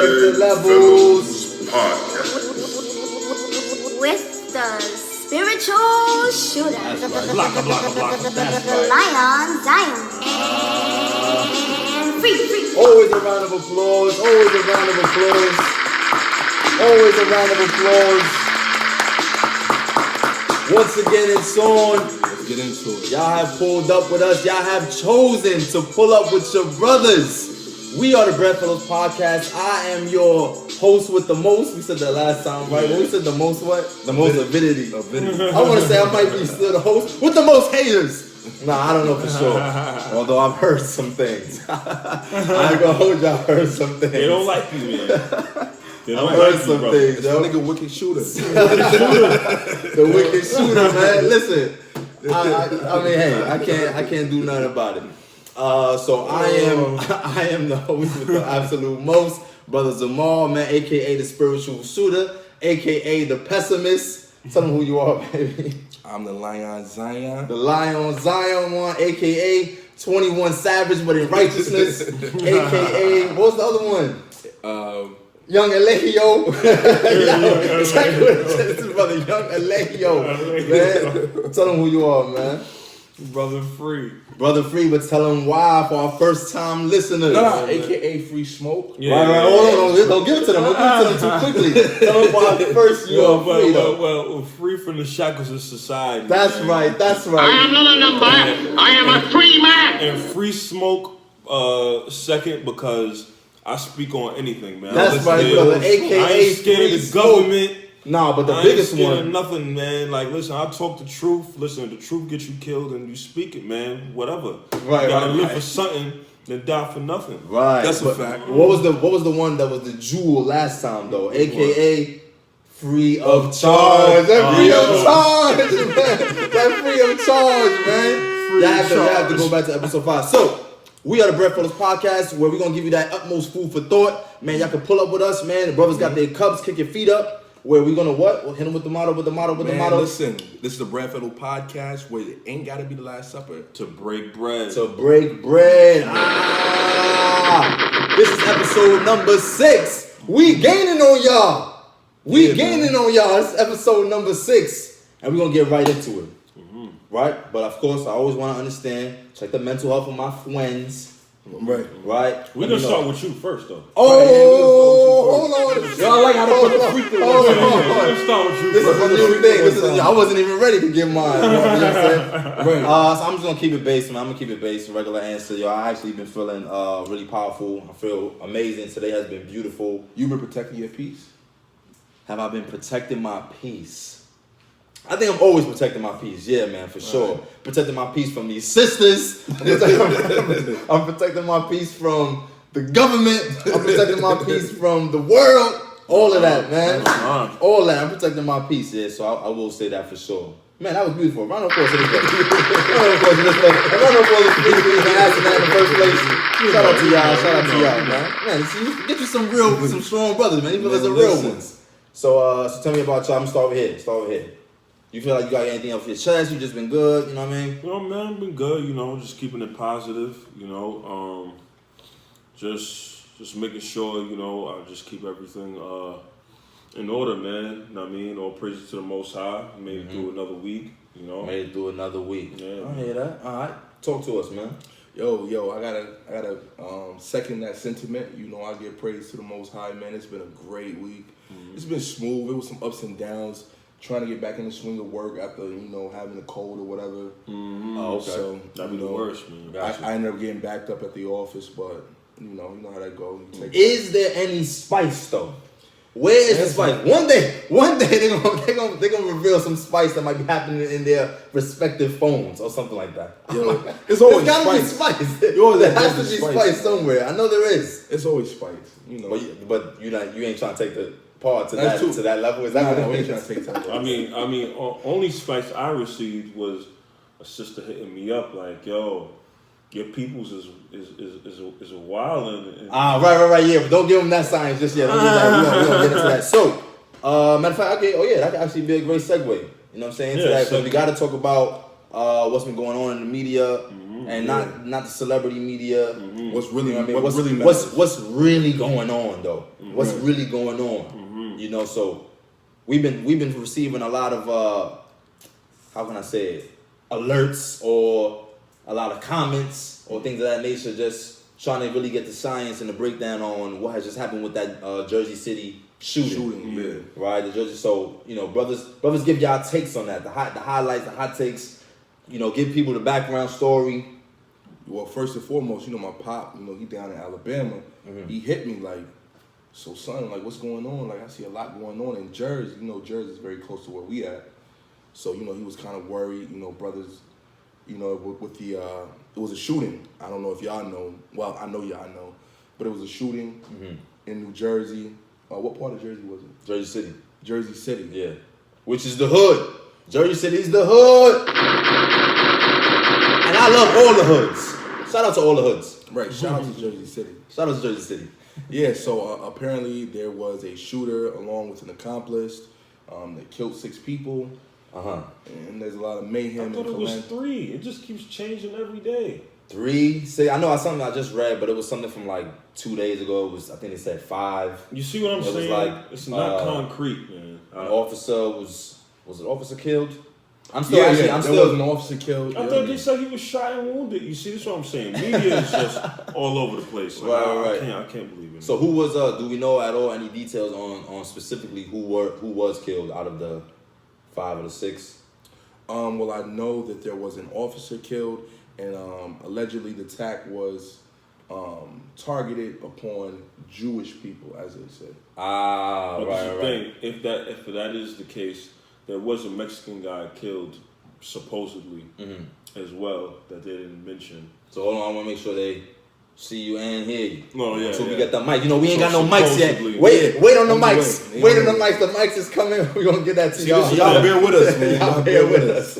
the levels. With the spiritual shooter. That's right. Blocka. That's The right. lion Zion. And free. Always a round of applause. Always a round of applause. Always a round of applause. Once again, it's on. Let's get into it. Y'all have pulled up with us. Y'all have chosen to pull up with your brothers. We are the Breadfellows Podcast. I am your host with the most. We said that last time, right? When we said the most what? The most avidity. I want to say I might be still the host with the most haters. Nah, I don't know for sure. Although I've heard some things. I ain't gonna hold y'all. I've heard some things. They don't like you, man. I've heard some things, yo. Nigga, wicked shooter. The wicked shooter, man. Listen, I mean, hey, I can't do nothing about it. So I am the host with the absolute most, Brother Zamal, man, aka the spiritual shooter, aka the pessimist. Tell them who you are, baby. I'm the Lion Zion. The Lion Zion one, aka 21 Savage, but in righteousness, aka what's the other one? Young Alejio. This is brother Young Alejio, man. Tell them who you are, man. Brother Free. Brother Free, but tell them why for our first time listeners. Nah, aka Free Smoke. Yeah, right. Hold on. Don't give it to them. Don't give it to them too quickly. Tell them why first you are free, though. Well, free from the shackles of society. That's man. right. That's right. I am not a number. I am a free man. And Free Smoke second because I speak on anything, man. That's right, brother. AKA I ain't scared of Free the Smoke. government. Nah, but the I biggest ain't scared one. of nothing, man. Like, listen, I talk the truth. Listen, the truth gets you killed, and you speak it, man. Whatever. Right, You gotta right, live right. for something, then die for nothing. Right. That's a but fact. What was the one that was the jewel last time though? AKA free of charge. That free of charge, man. That free of charge, man. Y'all have to go back to episode 5. So we are the Breadfellows Podcast, where we're gonna give you that utmost food for thought. Man, y'all can pull up with us, man. The brothers got their cups, kick your feet up. Where we gonna what? We'll hit them with the motto, Man, listen, this is the Breadfellow Podcast where it ain't gotta be the Last Supper. To break bread. To break bread. This is episode number 6. We gaining on y'all. We gaining on y'all. This is episode number 6. And we're gonna get right into it. Right? But of course, I always wanna understand, check the mental health of my friends. Right. Right? We're gonna start with you first, though. Oh, hold on. Y'all like how to put the freak We're gonna start with you This first. is a new thing. I wasn't even ready to give mine. You know what I'm saying? So I'm just gonna keep it base, man. I'm gonna keep it base. Regular answer, yo. I actually been feeling really powerful. I feel amazing. Today has been beautiful. You been protecting your peace? Have I been protecting my peace? I think I'm always protecting my peace. Yeah, man, for sure. Protecting my peace from these sisters. I'm protecting my peace from the government. I'm protecting my peace from the world. All of that, man. All that. I'm protecting my peace, yeah. So I will say that for sure. Man, that was beautiful. Round of applause to this brother. Round of applause to this brother. And round of applause to this brother for asking that in the first place. Shout out to y'all. Shout out to y'all, man. Man, see, get you some strong brothers, man. These brothers are real ones. So tell me about y'all. I'm gonna start over here. You feel like you got anything off your chest? You just been good, you know what I mean? You know, man, I've been good, you know, just keeping it positive, you know, just making sure, you know, I just keep everything in order, man. You know what I mean? All praises to the Most High. Made it through another week, you know. Made it through another week. Yeah, I hear that. All right, talk to us, man. Yo, I gotta second that sentiment. You know, I give praise to the Most High, man. It's been a great week. It's been smooth. It was some ups and downs. Trying to get back in the swing of work after, you know, having a cold or whatever. Oh, okay. So, that'd be the worst, man. I ended up getting backed up at the office, but you know how that goes. Is there any spice though? Where is the spice? One day they're gonna reveal some spice that might be happening in their respective phones or something like that. Yo, it's always There's gotta spice. be spice. There has to be spice somewhere. I know there is. It's always spice, you know. But you ain't trying to take the part to That's that true. to that level. Is that what we it ain't trying is? to take time. I mean, only spice I received was a sister hitting me up like, "Yo, your peoples is a wildin'." Right. Yeah, but don't give them that science just yet. Don't give that. We gonna get into that. So, matter of fact, okay. Oh yeah, that could actually be a great segue. You know what I'm saying? To Yeah, that, because we got to talk about what's been going on in the media. and not the celebrity media. What's really, You know what I mean? what really matters. What's really going on though? What's really going on? You know, so we've been receiving a lot of how can I say it? Alerts or a lot of comments or things of that nature, just trying to really get the science and the breakdown on what has just happened with that Jersey City shooting. Right, the Jersey. So you know, brothers, give y'all takes on that, the highlights, the hot takes. You know, give people the background story. Well, first and foremost, you know, my pop, you know, he down in Alabama. He hit me like, so son, like, what's going on? Like, I see a lot going on in Jersey. You know, Jersey is very close to where we at. So, you know, he was kind of worried, you know, brothers, you know, with the, it was a shooting. I don't know if y'all know. Well, I know y'all know. But it was a shooting in New Jersey. What part of Jersey was it? Jersey City. Jersey City. Yeah. Which is the hood. Jersey City's the hood. And I love all the hoods. Shout out to all the hoods. Right, shout out to Jersey City. Shout out to Jersey City. Yeah, so apparently there was a shooter along with an accomplice that killed 6 people. And there's a lot of mayhem. I thought it was 3. It just keeps changing every day. 3? See, I know it's something I just read, but it was something from like 2 days ago. It was, I think they said 5. You see what I'm saying? Like, it's not concrete, man. An officer was an officer killed? I'm still there was an officer killed. I thought they said he was shot and wounded. You see, that's what I'm saying. Media is just all over the place. Like, right. I can't believe it. So who was do we know at all any details on specifically who was killed out of the 5 or the 6? Well, I know that there was an officer killed, and allegedly the attack was targeted upon Jewish people, as they say. But right. If that is the case, there was a Mexican guy killed, supposedly, as well, that they didn't mention. So hold on, I want to make sure they see you and hear you. Oh, yeah. Until we get the mic. You know, we ain't got no mics yet. Supposedly. Wait on the mics. Wait on the mics. The mics is coming. We're going to get that to y'all. Y'all bear with us, man. Y'all bear with us.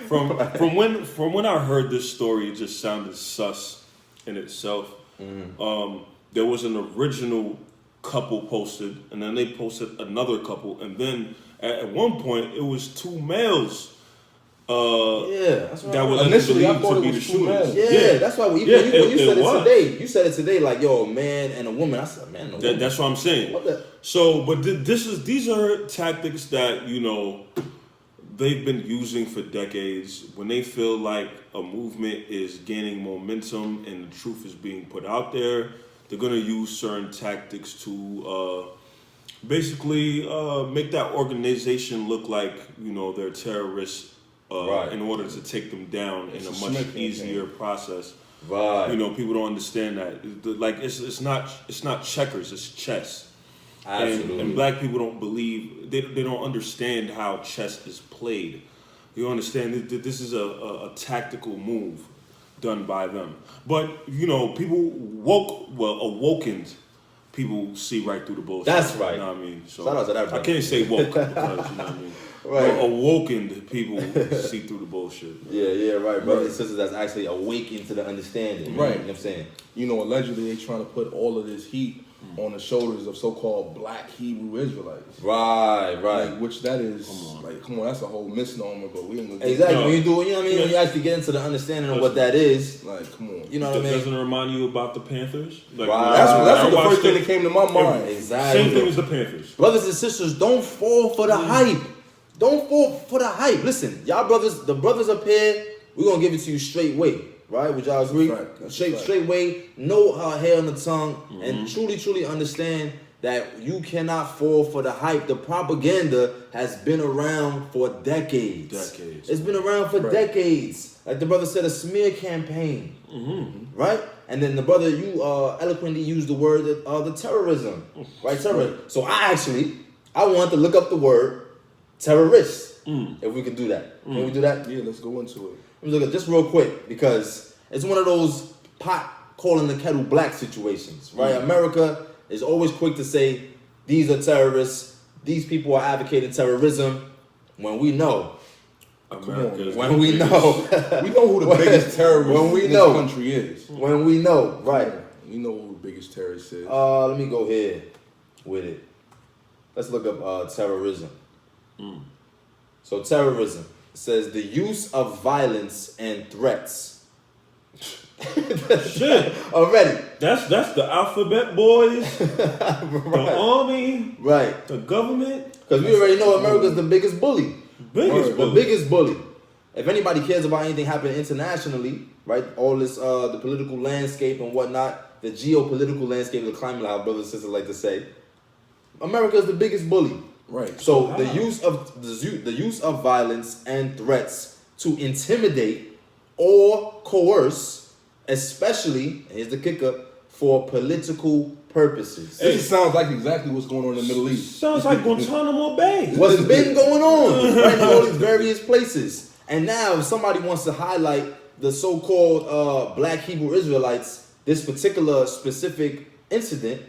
From when I heard this story, it just sounded sus in itself. There was an original couple posted, and then they posted another couple, and then at one point it was 2 males. That's right. That was initially I thought to it be was the 2 men. shooters. Yeah, that's why when you said it today, you said it today like, yo, man and a woman. I said, man and a woman. That's what I'm saying. What the? So, but these are tactics that, you know, they've been using for decades. When they feel like a movement is gaining momentum and the truth is being put out there, they're going to use certain tactics to basically make that organization look like, you know, they're terrorists in order to take them down in a much easier process. Right. You know, people don't understand that. Like, it's not checkers, it's chess. Absolutely. And black people don't believe, they don't understand how chess is played. You understand that this is a tactical move done by them. But, you know, people awoken people see right through the bullshit. That's right. You know what I mean? So shout out to that, I can't say woke because, you know what I mean? Right. Awoken people see through the bullshit. Yeah, right. Brothers and sisters that's actually awakened to the understanding. Right. You know what I'm saying? You know, allegedly they trying to put all of this heat on the shoulders of so-called black Hebrew Israelites. Right. Like, which that is, come on, that's a whole misnomer, but we ain't gonna exactly. When you do it, you know what I mean? When you actually get into the understanding of what that is. Like, come on. You know what I mean? Doesn't it remind you about the Panthers? Like, That's the first thing that came to my mind. Exactly. Same thing as the Panthers. Brothers and sisters, don't fall for the hype. Don't fall for the hype. Listen, y'all brothers, the brothers up here, we're going to give it to you straight way. Right? Would y'all agree? Straight way, no hair on the tongue, and truly understand that you cannot fall for the hype. The propaganda has been around for decades. It's been around for decades. Like the brother said, a smear campaign. Right? And then the brother, you eloquently used the word, the terrorism. Right? Terrorism. So I wanted to look up the word terrorist. If we could do that. Can we do that? Yeah, let's go into it. Let me look at just real quick because it's one of those pot calling the kettle black situations, right? America is always quick to say these are terrorists, these people are advocating terrorism, when we know. When we know. We know who the biggest terrorist in this country is. When we know, right. We know who the biggest terrorist is. Let me go here with it. Let's look up terrorism. So terrorism says the use of violence and threats Shit. Already. That's the alphabet boys, the army, Right. the government. Because we already know America's the biggest bully. The biggest bully. If anybody cares about anything happening internationally, right, all this, the political landscape and whatnot, the geopolitical landscape, the climate, how brothers and sisters like to say, America is the biggest bully. Right. So the use of violence and threats to intimidate or coerce, especially, and here's the kicker, for political purposes. This sounds like exactly what's going on in the Middle East. Sounds like Guantanamo Bay. What's been going on right in all these various places. And now if somebody wants to highlight the so-called black Hebrew Israelites, this particular specific incident,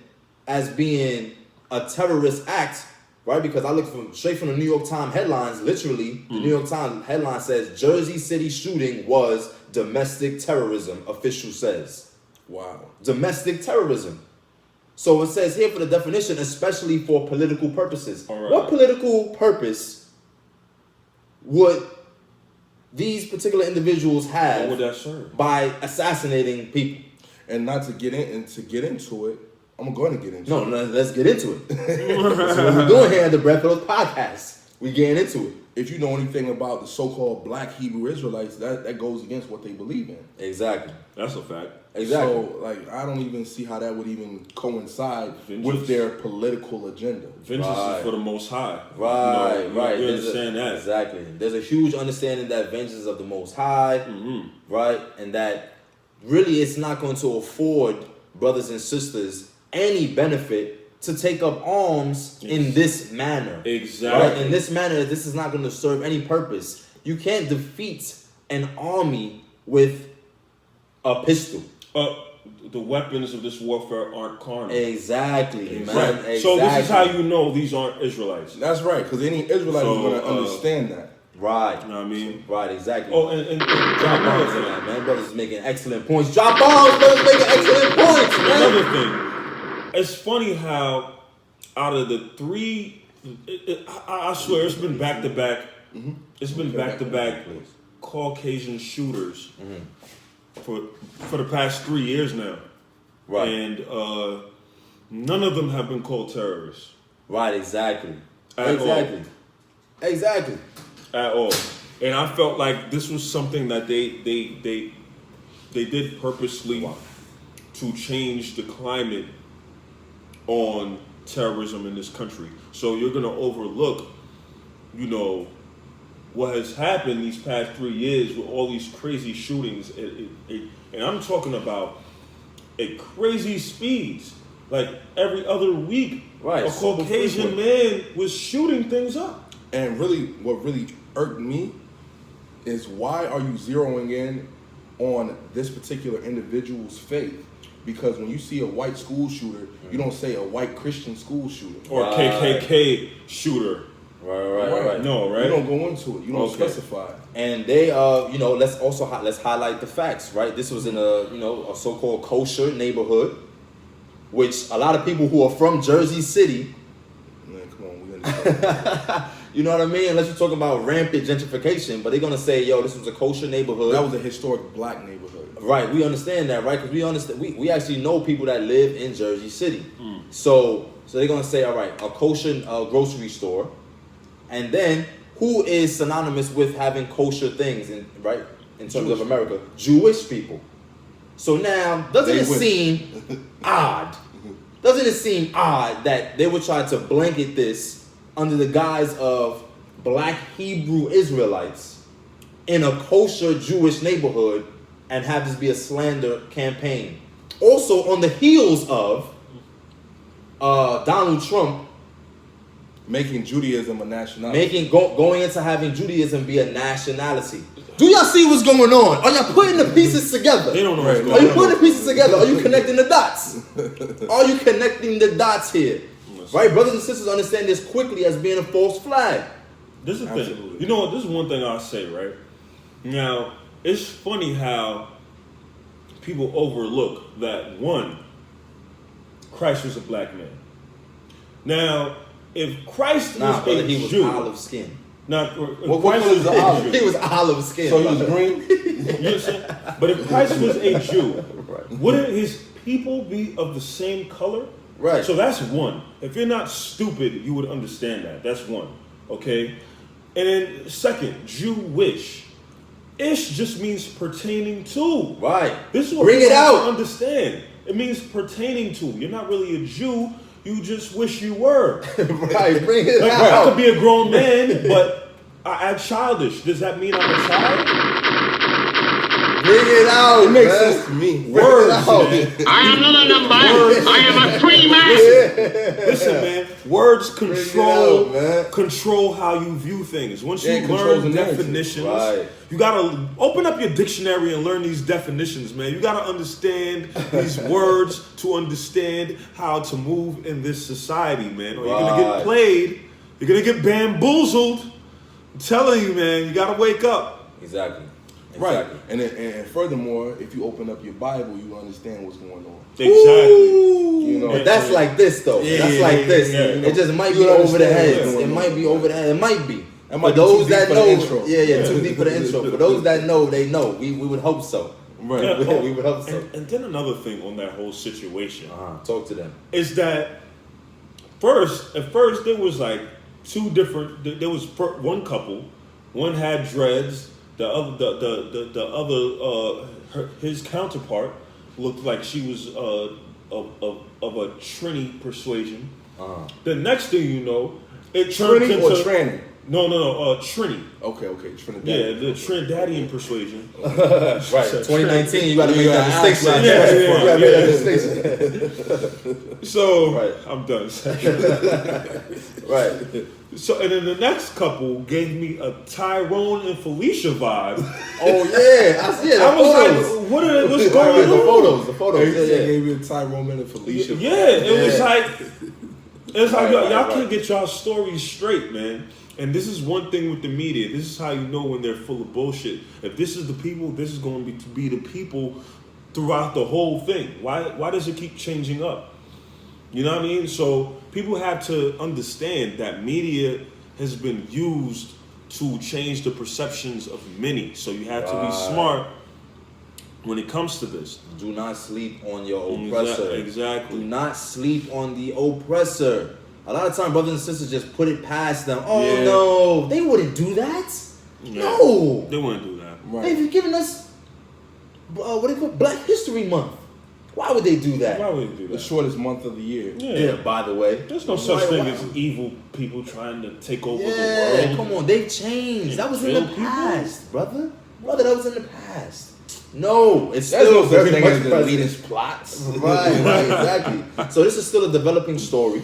as being a terrorist act, right? Because I look straight from the New York Times headlines, literally, the New York Times headline says, Jersey City shooting was domestic terrorism, official says. Wow. Domestic terrorism. So it says here for the definition, especially for political purposes. All right. What political purpose would these particular individuals What have would that serve? by assassinating people? And not to get into it, I'm going to get into it. No, let's get into it. That's what we're doing here at the Breadfuller's podcast. We getting into it. If you know anything about the so-called black Hebrew Israelites, that goes against what they believe in. Exactly. That's a fact. Exactly. So, like, I don't even see how that would even coincide Vengeance. with their political agenda. Vengeance Right. is for the Most High. Right, You right. understand that. Exactly. There's a huge understanding that vengeance is of the Most High, right? And that really it's not going to afford brothers and sisters any benefit to take up arms in this manner. Exactly. Right? In this manner, this is not going to serve any purpose. You can't defeat an army with a pistol. The weapons of this warfare aren't carnal. Exactly, man. Right. Exactly. So this is how you know these aren't Israelites. That's right, because any Israelite is going to understand that. Right. You know what I mean? Right, exactly. Oh, and Drop bombs in that, man. Brothers is making excellent points. Drop bombs, brothers making excellent points, man. another thing. It's funny how out of the three, I swear it's been back to back. It's been back to back Caucasian shooters for the past 3 years now. Right. And none of them have been called terrorists. Right, exactly. At Exactly. all. Exactly. At all. And I felt like this was something that they did purposely to change the climate on terrorism in this country. So you're gonna overlook, what has happened these past 3 years with all these crazy shootings. And I'm talking about at crazy speeds. Like every other week, Right, a super Caucasian frequent. man was shooting things up. And really, what really irked me is why are you zeroing in on this particular individual's faith? Because when you see a white school shooter, you don't say a white Christian school shooter. Or a KKK shooter. Right. No, right? You don't go into it. You don't Okay. specify. And they, let's also let's highlight the facts, right? This was in a so-called kosher neighborhood, which a lot of people who are from Jersey City, Man, come on, we understand. you know what I mean? Unless you're talking about rampant gentrification, but they're gonna say, yo, this was a kosher neighborhood. That was a historic black neighborhood. Right, we understand that, right? Because we understand, we actually know people that live in Jersey City. So they're gonna say, all right, a kosher grocery store, and then who is synonymous with having kosher things, in terms of America? Jewish people. So now, doesn't it seem odd? Doesn't it seem odd that they would try to blanket this under the guise of black Hebrew Israelites in a kosher Jewish neighborhood and have this be a slander campaign? Also, on the heels of Donald Trump Making Judaism a nationality. going into having Judaism be a nationality. Do y'all see what's going on? Are y'all putting the pieces together? They don't know what's Are going you on. putting the pieces together? Are you connecting the dots? Are you connecting the dots here? Right? Brothers and sisters understand this quickly as being a false flag. This is the thing. Absolutely. You know what? This is one thing I'll say, right? Now, it's funny how people overlook that, one, Christ was a black man. Now, if Christ Nah, was brother, a he was Jew, olive skin. now, What Christ color is the olive? He was olive skin. So he was brother. green? You understand? But if Christ was a Jew, wouldn't his people be of the same color? Right. So that's one. If you're not stupid, you would understand that. That's one. Okay? And then second, Jewish. Ish just means pertaining to. Right. This is what Bring people it have out. to understand. It means pertaining to. You're not really a Jew. You just wish you were. Right. Bring it Like, I out. could be a grown man, but I act childish. Does that mean I'm a child? Bring it out. It makes man. sense to me. Bring Words, it out. man. I am not a number. I am a free man. Listen, man. Words control out, man. control how you view things. Once Yeah, you it controls learn the narrative. definitions, Right. you gotta open up your dictionary and learn these definitions, man. You gotta understand these words to understand how to move in this society, man. Or you're gonna Right. get played. You're gonna get bamboozled. I'm telling you, man. You gotta wake up. Exactly. Right. And furthermore, if you open up your Bible, you understand what's going on. Exactly. You know, But that's like this though. Yeah, that's yeah, like yeah, this. yeah. It just might You be over the understand heads. what's It going might on. be over the head. It might be. That For might be those too deep that for the know, intro. yeah, too deep for the intro. For those that know, they know. We would hope so. Right. Yeah, We would hope so. And then another thing on that whole situation Talk to them. is that at first there was like two different. There was one couple. One had dreads. The other, his counterpart looked like she was of a Trini persuasion. The next thing you know, it turned Trini into or tranny? No, Trini. Okay, Trinidad. Yeah, the Trinidadian persuasion. Right. 2019, you got to make that gotta distinction. Yeah, yeah, You gotta yeah. make that distinction. So Right. I'm done. Right. So and then the next couple gave me a Tyrone and Felicia vibe. Oh yeah, I see it. I was like, what's going on? The photos. They Yeah. gave you a Tyrone and a Felicia. Yeah, it was like y'all right. can't get y'all stories straight, man. And this is one thing with the media. This is how you know when they're full of bullshit. If this is the people, this is going to be the people throughout the whole thing. Why does it keep changing up? You know what I mean? So people have to understand that media has been used to change the perceptions of many. So you have to be smart when it comes to this. Do not sleep on your oppressor. Exactly. Do not sleep on the oppressor. A lot of times, brothers and sisters just put it past them. Oh Yeah. no, they wouldn't do that. Yeah. No, They wouldn't do that. Right. they've given us what do you call it? Black History Month. Why would they do that? Why would they do The that? shortest month of the year. Yeah, by the way. There's no such thing as evil people trying to take over the Yeah, world. come on, they've changed. That was in the Kill people? past, brother. Brother, that was in the past. No, it's There's still no such very thing much as the present. elitist plots. Right, exactly. So this is still a developing story,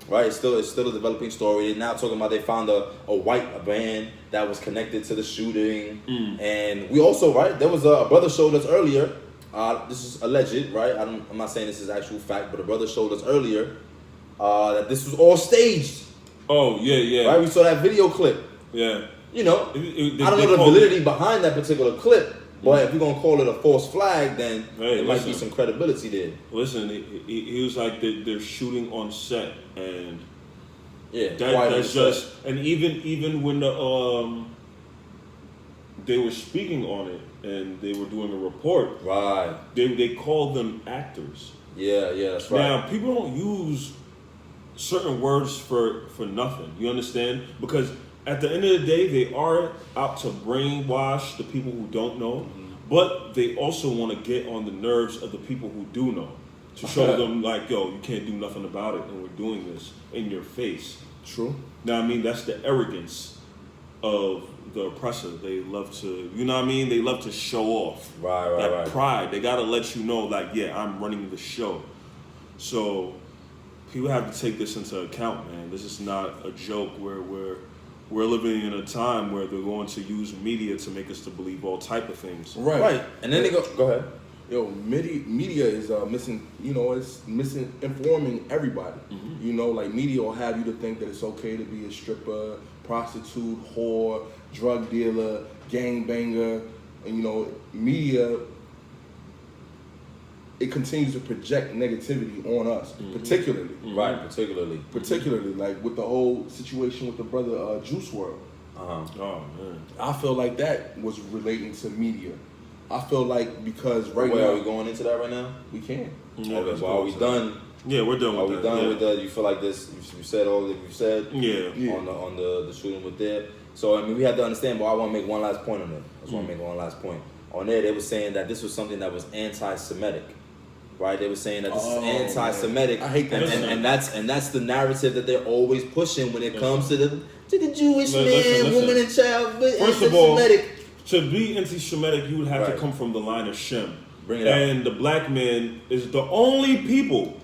right? It's still a developing story. They're now talking about they found a white van that was connected to the shooting, and we also there was a brother showed us earlier. This is alleged, right? I'm not saying this is actual fact, but a brother showed us earlier that this was all staged. Oh yeah. Right? We saw that video clip. Yeah. You know, They I don't know the call validity behind that particular clip. But if you're gonna call it a false flag, then Hey, there might be listen. some credibility there. Listen, he was like they're shooting on set, and Yeah, that's just and even when they were speaking on it and they were doing a report, right. they called them actors. Yeah, that's right. Now people don't use certain words for nothing. You understand? Because at the end of the day, they are out to brainwash the people who don't know, but they also want to get on the nerves of the people who do know, to show them like, yo, you can't do nothing about it, and we're doing this in your face. True. Now, I mean, that's the arrogance of the oppressor. They love to, you know what I mean? They love to show off. Right. Pride. They got to let you know, like, yeah, I'm running the show. So people have to take this into account, man. This is not a joke where we're living in a time where they're going to use media to make us to believe all type of things. Right. And then they go ahead. Yo, media is it's misinforming everybody. You know, like media will have you to think that it's okay to be a stripper, prostitute, whore, drug dealer, gangbanger, and you know, media, it continues to project negativity on us, particularly. Right, particularly. Like with the whole situation with the brother Juice WRLD. Oh man. I feel like that was relating to media. I feel like because right Wait, now are we going into that right now? we can. Yeah, Okay, let's well, go are we with done? that. Yeah, we're done Are with we that. done yeah. with that? You feel like this? You said all that you said. Yeah. On the shooting with there. So I mean, we have to understand. But I want to make one last point on it. I just want to make one last point on there. They were saying that this was something that was anti-Semitic, right? They were saying that this is anti-Semitic. Man. I hate that. and that's the narrative that they're always pushing when it comes to the Jewish man, Listen. woman, and child. But First of all, anti-Semitic. to be anti-Semitic, you would have to Right. come from the line of Shem. Bring it up. And the black man is the only people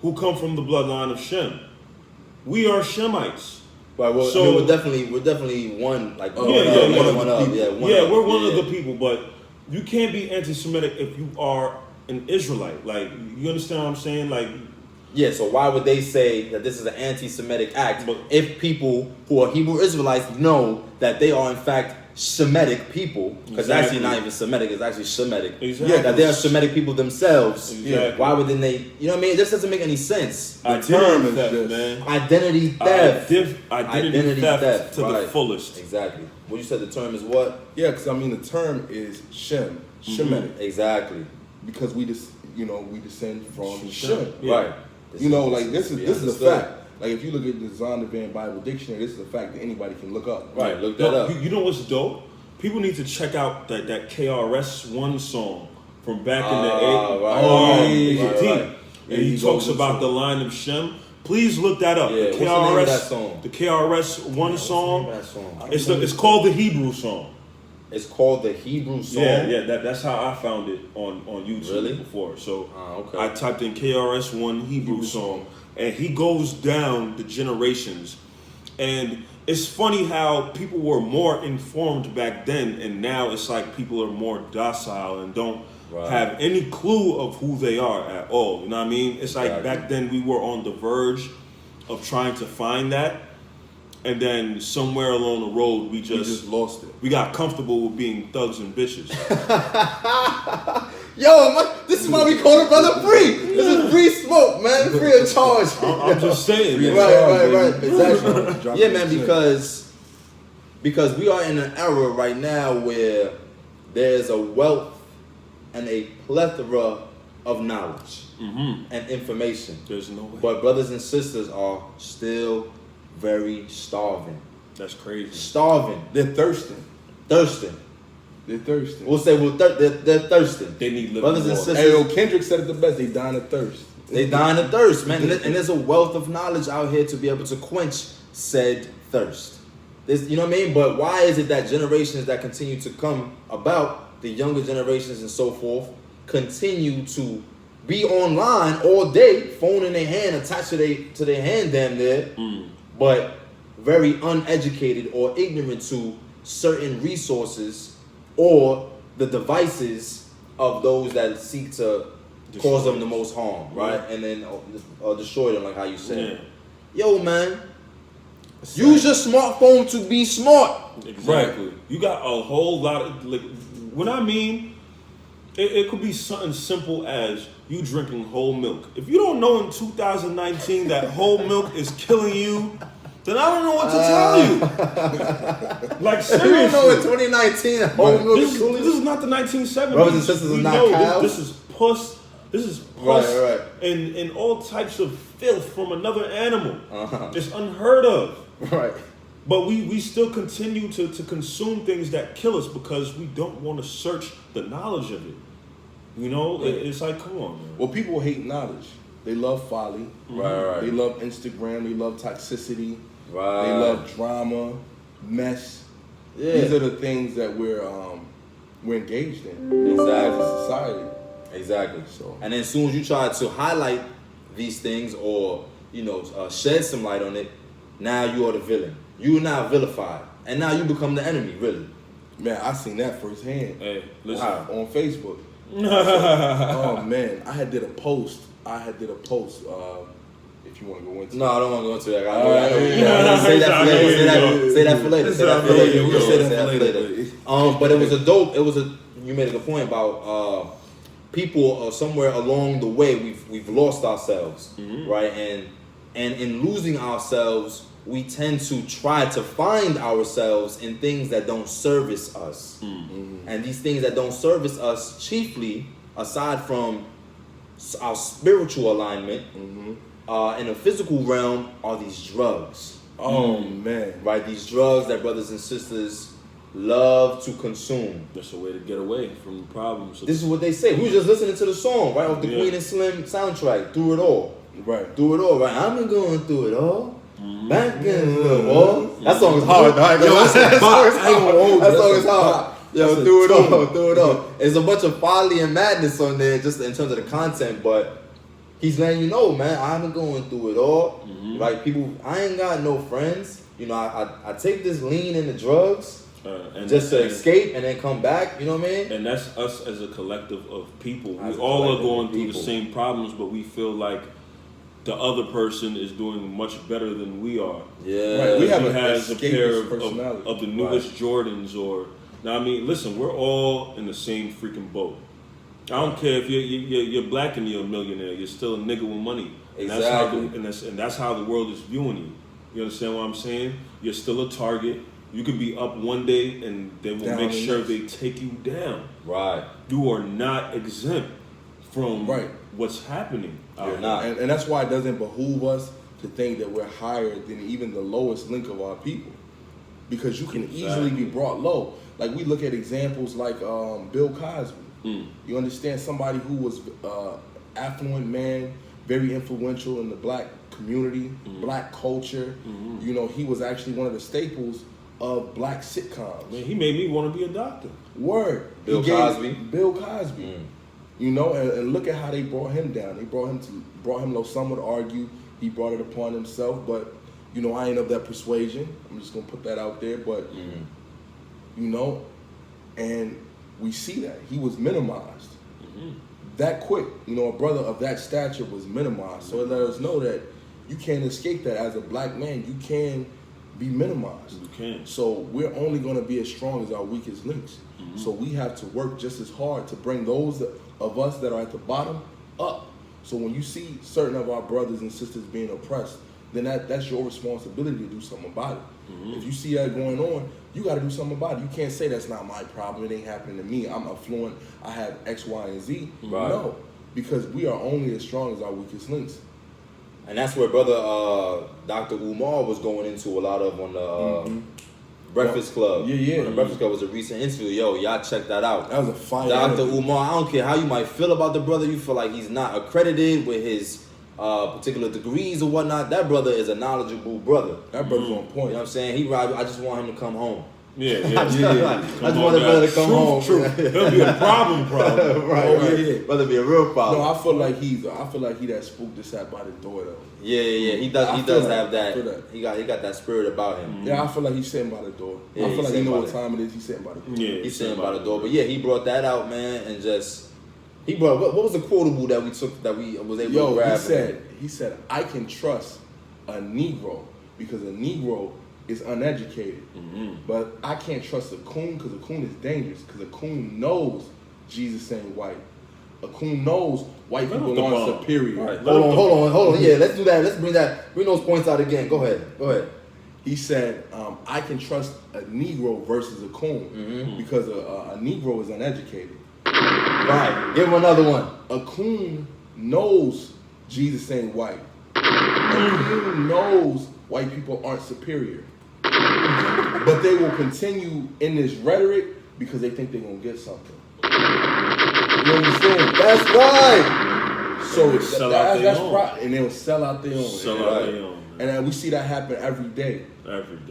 who come from the bloodline of Shem. We are Shemites. Right, well, So- I mean, we're definitely one, like one Yeah, up, yeah, one yeah. up, one up, yeah, one up, We're one yeah. of the people, but you can't be anti-Semitic if you are an Israelite. Like, you understand what I'm saying? Like, Yeah, so why would they say that this is an anti-Semitic act But- if people who are Hebrew Israelites know that they are in fact Shemitic people? Because it's actually not even Semitic, it's actually Shemitic. Exactly. Yeah, that they are Shemitic people themselves. Exactly. Why would then they, you know what I mean? It just doesn't make any sense. identity term is theft, just- man. Identity theft. Identity theft to right. the fullest. Exactly. What you said the term is what? Yeah, because I mean the term is Shem, Shemitic, Exactly. because we just we descend from Shem. Shem. Yeah. Right. This is a understood. fact. Like if you look at the Zondervan Bible Dictionary, this is a fact that anybody can look up. Right, look that up. You know what's dope? People need to check out that KRS-One song from back in the right, right, deep. right. And he he talks goes about into- the line of Shem. Please look that up. Yeah, The what's the name of that KRS, song? the KRS-One song. What's the name of that song? It's called the Hebrew song. It's called the Hebrew song. Yeah, that's how I found it on YouTube Really? before. So Okay. I typed in KRS-One Hebrew song, and he goes down the generations. And it's funny how people were more informed back then, and now it's like people are more docile and don't Right. have any clue of who they are at all. You know what I mean? It's like Exactly. back then we were on the verge of trying to find that, and then somewhere along the road We just lost it. we got comfortable with being thugs and bitches. Yo, man, this is why we call it brother free. This is free smoke, man. Free of charge. I'm just saying, man. Right. Drop Exactly. Yeah, it man, in. because we are in an era right now where there's a wealth and a plethora of knowledge and information. There's no way. But brothers and sisters are still very starving. That's crazy. Starving. They're thirsting. Thirsting. They're thirsting. We'll say they're thirsting. They need living Brothers and water. sisters. Hey, yo, Kendrick said it the best. They dying of thirst. They dying of thirst, man. And there's a wealth of knowledge out here to be able to quench said thirst. You know what I mean? But why is it that generations that continue to come about, the younger generations and so forth, continue to be online all day, phone in their hand, attached to their hand damn there, but very uneducated or ignorant to certain resources or the devices of those that seek to cause them the most harm, right? And then destroy them, like how you said. Yo, man, use your smartphone to be smart. Exactly. You got a whole lot of, like, what I mean, it could be something simple as you drinking whole milk. If you don't know in 2019 that whole milk is killing you, then I don't know what to tell you. Like, You don't know in seriously. 2019, whole milk This is is, cool. this is not the 1970s. Brothers and sisters We are not know cows. this is puss. This is puss Right. and all types of filth from another animal. Uh-huh. It's unheard of. Right. But we still continue to consume things that kill us because we don't want to search the knowledge of it. You know, it's like, come on, man. Well, people hate knowledge. They love folly. Right. They love Instagram. They love toxicity. Right. They love drama, mess. Yeah. These are the things that we're engaged in as a society. Exactly. So- And then as soon as you try to highlight these things or shed some light on it, now you are the villain. You are now vilified, and now you become the enemy. Really. Man, I seen that firsthand. Hey, listen. Wow. On Facebook. Oh man, I did a post. If you want to go into No, I don't want to go into that. I Alright. know. Say that for later. Say that for later. Say that for later. We're gonna say that for later. But it was a. You made a good point about people somewhere along the way we've lost ourselves, right? And in losing ourselves, we tend to try to find ourselves in things that don't service us. And these things that don't service us, chiefly, aside from our spiritual alignment, in the physical realm, are these drugs. Oh man. Right? These drugs that brothers and sisters love to consume. That's a way to get away from the problems. This is what they say. We were just listening to the song, right, of the Queen and Slim soundtrack, Through It All. Right. Through It All, right? I've been going through it all. Back in the wall. That song is hard, dog. That song is hard. Yo, Through It All, Through It All. There's a bunch of folly and madness on there just in terms of the content, but he's letting you know, man, I've been going through it all. Like, people, I ain't got no friends. You know, I take this lean in the drugs. And just to escape and then come back, you know what I mean? And that's us as a collective of people. We all are going through the same problems, but we feel like the other person is doing much better than we are. Yeah. Right. We have has a pair of personality. Of the newest Jordans, or now I mean, listen, we're all in the same freaking boat. I don't care if you're black and you're a millionaire, you're still a nigga with money. Exactly. And that's how the world is viewing you. You understand what I'm saying? You're still a target. You could be up one day and they will make sure they take you down. Right. You are not exempt from what's happening. You're not. And that's why it doesn't behoove us to think that we're higher than even the lowest link of our people. Because you can easily be brought low. Like, we look at examples like Bill Cosby. You understand, somebody who was affluent man, very influential in the black community, black culture. You know, he was actually one of the staples of black sitcoms. Man, he made me want to be a doctor. Word. Bill Cosby. Bill Cosby. You know, and look at how they brought him down. They brought him low. Some would argue he brought it upon himself, but you know, I ain't of that persuasion. I'm just gonna put that out there. But you know, and we see that he was minimized that quick. You know, a brother of that stature was minimized. So it let us know that you can't escape that as a black man. You can be minimized. You can. So we're only going to be as strong as our weakest links. So we have to work just as hard to bring those of us that are at the bottom up. So when you see certain of our brothers and sisters being oppressed, then that's your responsibility to do something about it. If you see that going on, you got to do something about it. You can't say that's not my problem. It ain't happening to me. I'm affluent. I have X, Y, and Z. Right. No, because we are only as strong as our weakest links. And that's where brother Dr. Umar was going into a lot of on the Breakfast Club. Yeah. On the Breakfast Club was a recent interview. Yo, y'all check that out. That was a fire Dr. interview. Umar, I don't care how you might feel about the brother. You feel like he's not accredited with his particular degrees or whatnot. That brother is a knowledgeable brother. That brother's on You point. know what I'm saying? I just want him to come home. Yeah. I just want the brother to come home. He'll be a problem. Right. Brother be a real problem. No, I feel like he that spook that sat by the door though. Yeah. He does have that. He got that spirit about him. Yeah, I feel like he's sitting by the door. Yeah, I feel he's like he sitting know by what the- time it is. He's sitting by the door. Yeah, He's sitting by the door. But yeah, he brought that out, man, and just he brought what was the quotable that we took that we was able to grab? He said, I can trust a Negro because a Negro is uneducated. But I can't trust a coon because a coon is dangerous because a coon knows Jesus ain't white. A coon knows white people aren't superior. Right. Hold on. Yeah, let's do that. Let's bring those points out again. Go ahead. He said, I can trust a Negro versus a coon because a Negro is uneducated. Right. Give him another one. A coon knows Jesus ain't white. A coon knows white people aren't superior. But they will continue in this rhetoric because they think they're going to get something. You understand? That's right. So that's and they'll sell out their own. And then we see that happen every day.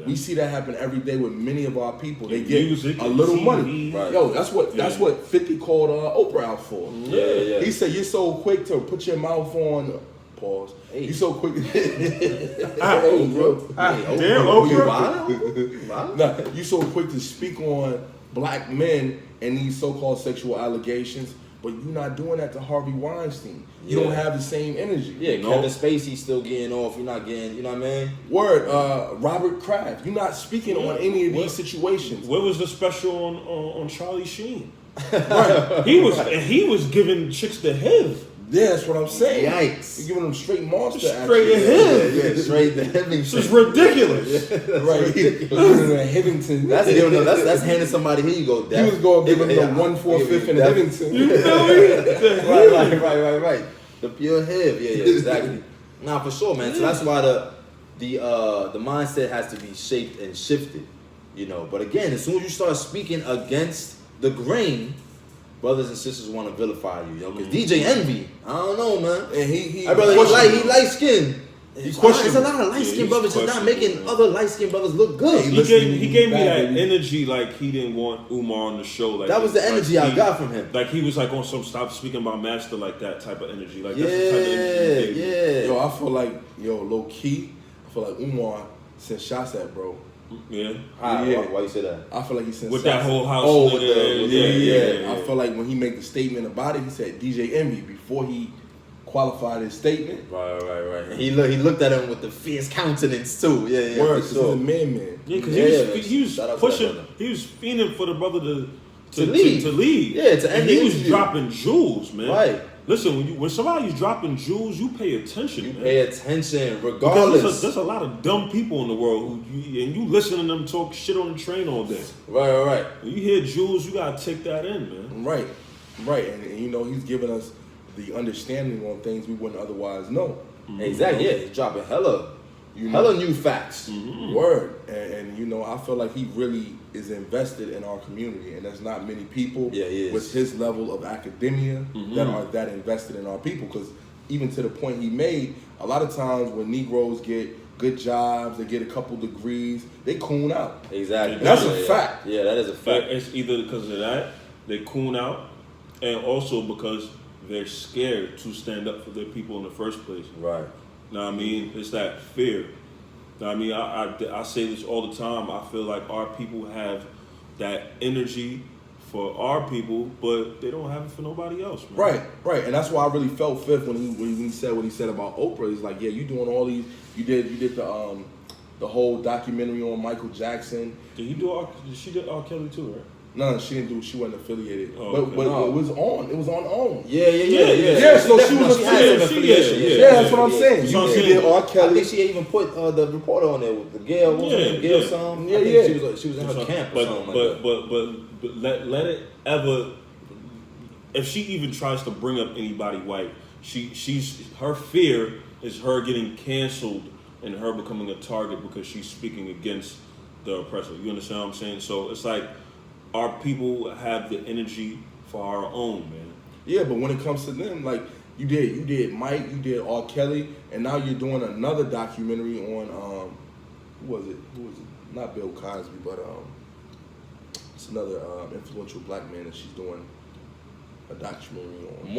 We see that happen every day with many of our people. They get music, a little TV. money. Right. Yo, that's what 50 called Oprah out for. Yeah. He said, you're so quick to put your mouth on. Pause. Hey. You so quick. Hey, bro. Damn, Oprah. Nah, you so quick to speak on black men and these so-called sexual allegations, but you're not doing that to Harvey Weinstein. You don't have the same energy. Yeah, Kevin Spacey's still getting off. You're not getting, you know what I mean? Word, Robert Kraft. You're not speaking on any of these situations. What was the special on Charlie Sheen? Right. He was giving chicks the HIV. Yeah, that's what I'm saying. Yikes. You're giving them straight monster Straight action. ahead. Yeah, straight to Hivington. This is ridiculous. Right. You're giving them a Hivington. That's handing somebody, here you go, He Def. was going to give him the 1/4 in Hivington. You feel me? Right. The pure Hiv. Yeah, exactly. Nah, for sure, man. So that's why the mindset has to be shaped and shifted, you know. But again, as soon as you start speaking against the grain, brothers and sisters want to vilify you, yo. Because DJ Envy, I don't know, man. And he light skinned. There's questionable. a lot of light skinned he's brothers just not questionable, making man. other light skinned brothers look good. He gave me that energy like he didn't want Umar on the show. Like That was the energy I got from him. Like he was like on some stop speaking about master like that type of energy. Like Yeah, that's the type of energy he gave me. Yo, I feel like, low key, I feel like Umar sent shots at bro. Yeah. Why you say that? I feel like he sent With shots that whole house. Oh, nigga, with the- I feel like when he made the statement about it, he said DJ Envy before he qualified his statement. Right. And he looked at him with the fierce countenance too. Yeah. Word, for this sure. is a man. Yeah, because Yeah, he was shout out to that pushing, brother. he was fiending for the brother to lead. To lead. Yeah, to end and the he was interview. dropping jewels, man. Right. Listen, when somebody's dropping jewels, you pay attention, man. Pay attention, Because regardless. there's a lot of dumb people in the world and you listen to them talk shit on the train all day. Right. When you hear jewels, you gotta take that in, man. Right. And he's giving us the understanding on things we wouldn't otherwise know. Exactly. Yeah, he's dropping hella new facts. Word. And I feel like he really is invested in our community, and there's not many people Yeah, he is. with his level of academia that are that invested in our people. Because even to the point he made, a lot of times when Negroes get good jobs, they get a couple degrees, they coon out. Exactly. That's a fact. Yeah, that is a fact. It's either because of that, they coon out, and also because they're scared to stand up for their people in the first place. Right. Know what I mean? It's that fear. Know what I mean? I say this all the time. I feel like our people have that energy for our people, but they don't have it for nobody else, man. Right. And that's why I really felt Fifth when he said what he said about Oprah. He's like, yeah, you doing all these. You did the whole documentary on Michael Jackson. She did R. Kelly too, right? No, she didn't do. She wasn't affiliated. Oh, but okay. it was on. It was on OWN. Yeah. Yeah, so she was had some affiliated. affiliation. Yeah, that's what I'm saying. That's what I'm You saying. did R. I Kelly. think she even put the reporter on there with the Gail. Gail yeah. song. Yeah, I think yeah. She was in her camp or something like that. But let it ever. If she even tries to bring up anybody white, she's her fear is her getting canceled and her becoming a target because she's speaking against the oppressor. You understand what I'm saying? So it's like our people have the energy for our own, man. Yeah, but when it comes to them, like you did Mike, you did R. Kelly, and now you're doing another documentary on who was it? Not Bill Cosby, but it's another influential black man that she's doing a documentary on.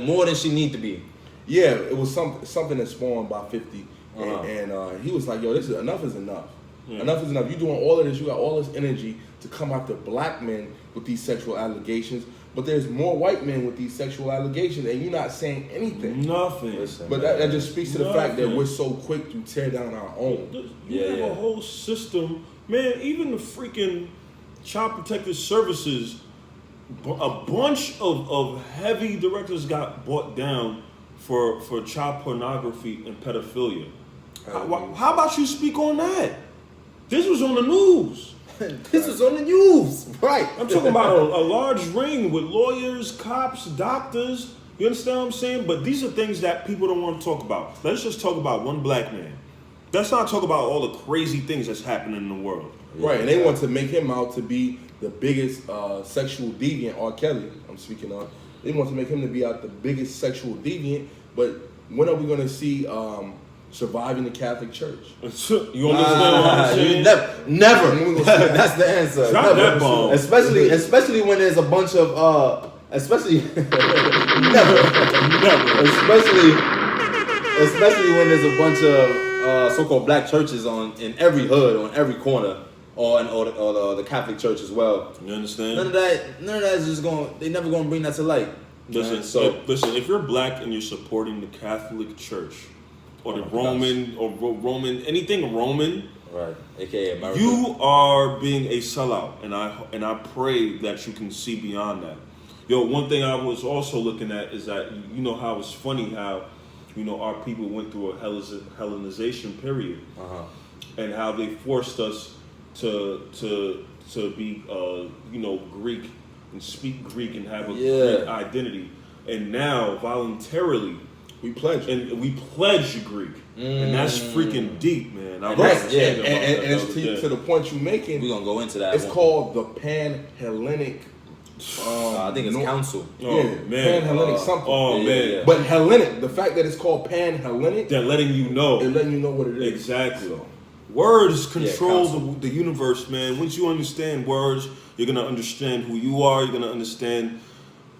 More than she need to be. Yeah, it was something that spawned by 50, Uh-huh. and he was like, "Yo, enough is enough. Yeah. Enough is enough. You doing all of this. You got all this energy to come after black men with these sexual allegations, but there's more white men with these sexual allegations, and you're not saying anything. Nothing. Listen. But that just speaks to the fact that Nothing. we're so quick to tear down our own. You have a whole system, man. Even the freaking Child Protective Services, a bunch of heavy directors got brought down for child pornography and pedophilia. How about you speak on that? This was on the news. This was on the news. Right. I'm talking about a large ring with lawyers, cops, doctors. You understand what I'm saying? But these are things that people don't want to talk about. Let's just talk about one black man. Let's not talk about all the crazy things that's happening in the world. Right, and they want to make him out to be the biggest sexual deviant, R. Kelly, I'm speaking of. They want to make him to be out the biggest sexual deviant, but when are we going to see surviving the Catholic Church? You understand what I'm saying? Never. That's the answer. Drop Never. that bomb. Especially when there's a bunch of especially never. Especially when there's a bunch of so-called black churches in every hood, on every corner, or the Catholic Church as well. You understand? None of that is just they never gonna bring that to light. Listen, listen. If you're black and you're supporting the Catholic Church or the Roman, anything Roman, Right, aka America. you are being a sellout, and I pray that you can see beyond that. Yo, one thing I was also looking at is that you know how it's funny how our people went through a Hellenization period, and how they forced us to be Greek and speak Greek and have a Greek identity, and now voluntarily we pledge Greek, and that's freaking deep, man. And it's to the point you're making. We're gonna go into that. It's called the Pan-Hellenic. I think it's council. Pan-Hellenic something. Oh man! Yeah. But Hellenic, the fact that it's called Pan-Hellenic, they're letting you know. What it is. Exactly. So. Words control the universe, man. Once you understand words, you're gonna understand who you are. You're gonna understand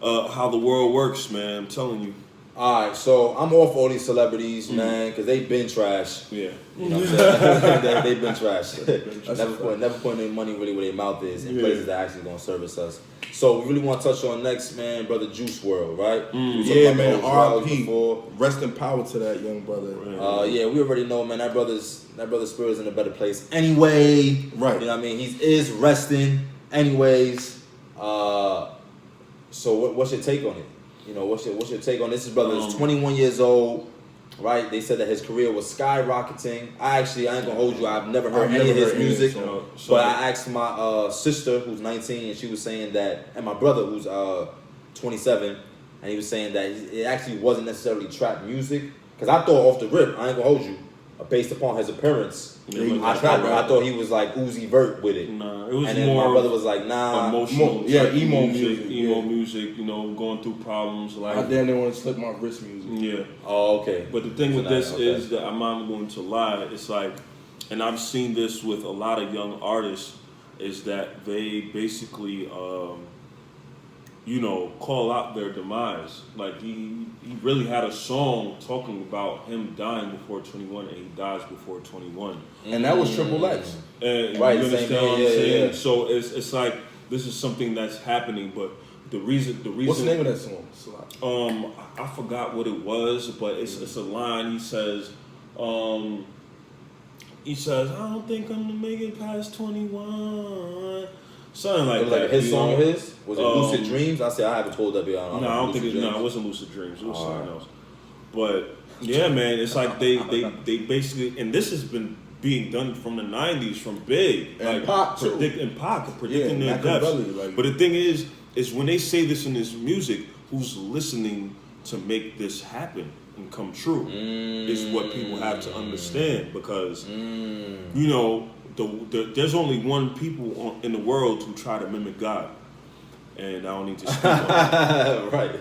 how the world works, man. I'm telling you. All right, so I'm off all these celebrities, man, because they've been trash. Yeah. You know what I'm saying? They've been trash. never putting their money really where their mouth is in places that actually gonna service us. So we really want to touch on next, man, brother Juice WRLD, right? Yeah, man. R.I.P. Rest in power to that young brother. Yeah, we already know, man. That brother's spirit is in a better place anyway. Right. You know what I mean? He is resting, anyways. So what's your take on it? You know, what's your take on this? His brother is 21 years old, right? They said that his career was skyrocketing. I ain't gonna hold you. I've never heard any of his music, but I asked my sister, who's 19, and she was saying that, and my brother, who's 27, and he was saying that it actually wasn't necessarily trap music. Because I thought off the rip, I ain't gonna hold you, based upon his appearance, I thought he was like Uzi Vert with it. Nah, it was and then more. My brother was like, nah, emotional, emo music. You know, going through problems like. I damn near want to slip my wrist music. Yeah. Oh, okay. But the thing with this is that I'm not going to lie. It's like, and I've seen this with a lot of young artists, is that they basically, call out their demise. Like he really had a song talking about him dying before 21, and he dies before 21. And that was Triple X. And right, you understand what I'm saying? Yeah. So it's like this is something that's happening, but the reason. What's the name of that song? I forgot what it was, but it's a line. He says, I don't think I'm gonna make it past 21. Something like that. Like his song of his? Was it Lucid Dreams? I haven't pulled up here. I don't think it wasn't Lucid Dreams. It was something else. But yeah, man, it's like they basically, and this has been being done from the 90s, from Big. And like Pac too. Predicting their deaths. But the thing is when they say this in this music, who's listening to make this happen and come true is what people have to understand, because there's only one people in the world who try to mimic God, and I don't need to speak on that. Right.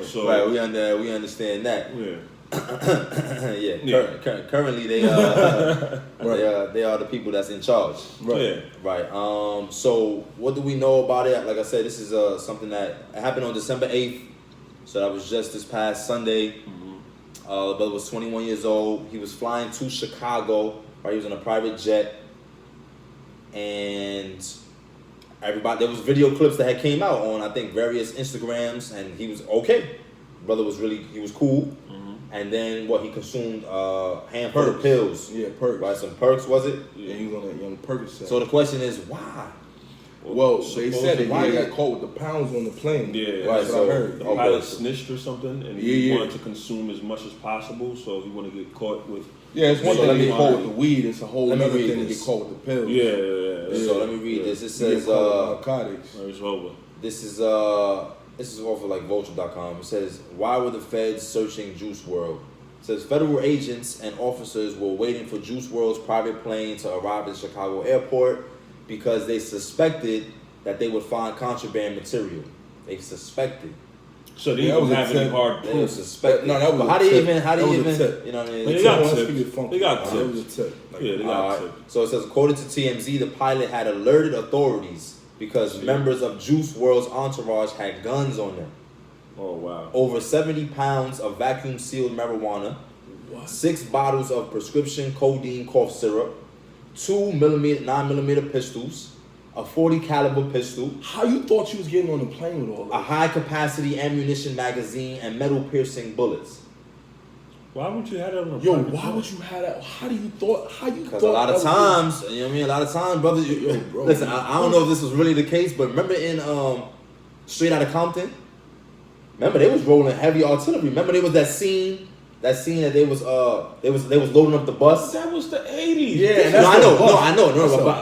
So, right. We understand that. Yeah. Currently, they are the people that's in charge. Right. Yeah. Right. So what do we know about it? Like I said, this is something that happened on December 8th. So that was just this past Sunday. The brother was 21 years old. He was flying to Chicago. Right. He was on a private jet. And there was video clips that had came out on, I think, various Instagrams, and he was okay. Brother was cool. And then he consumed a handful of pills. Yeah, perks. Right, some perks, was it? Yeah, he was on a young Percocet. So the question is, why? Well, they said that he got caught with the pounds on the plane. Yeah, right. That's So what I heard. The pilot snitched or something, and he wanted to consume as much as possible, so he wanted to get caught with. Yeah, it's one thing to get caught with the weed. It's a whole other thing to get caught with the pills. Yeah. So let me read this. It says narcotics. It's over. This is off of like Vulture.com. It says, why were the feds searching Juice WRLD? It says federal agents and officers were waiting for Juice WRLD's private plane to arrive at Chicago airport because they suspected that they would find contraband material. They suspected. So they didn't have any hard proof. They suspected. No, that was how do you even? You know what I mean? They got tips. They got tips. They got tips. So it says, according to TMZ, the pilot had alerted authorities because members of Juice WRLD's entourage had guns on them. Oh, wow. Over 70 pounds of vacuum-sealed marijuana, 6 bottles of prescription codeine cough syrup, 9mm pistols, a 40 caliber pistol. How you thought you was getting on the plane with all that? A high-capacity ammunition magazine, and metal-piercing bullets. Why would you have that on a Yo, why would you have that? How you thought? Because a lot of times, you know what I mean? A lot of times, brother, bro. Listen, I don't know if this was really the case, but remember in straight out of Compton. Remember, they was rolling heavy artillery. Remember, there was that scene that they was loading up the bus. That was the 80s. Yeah, No, I know,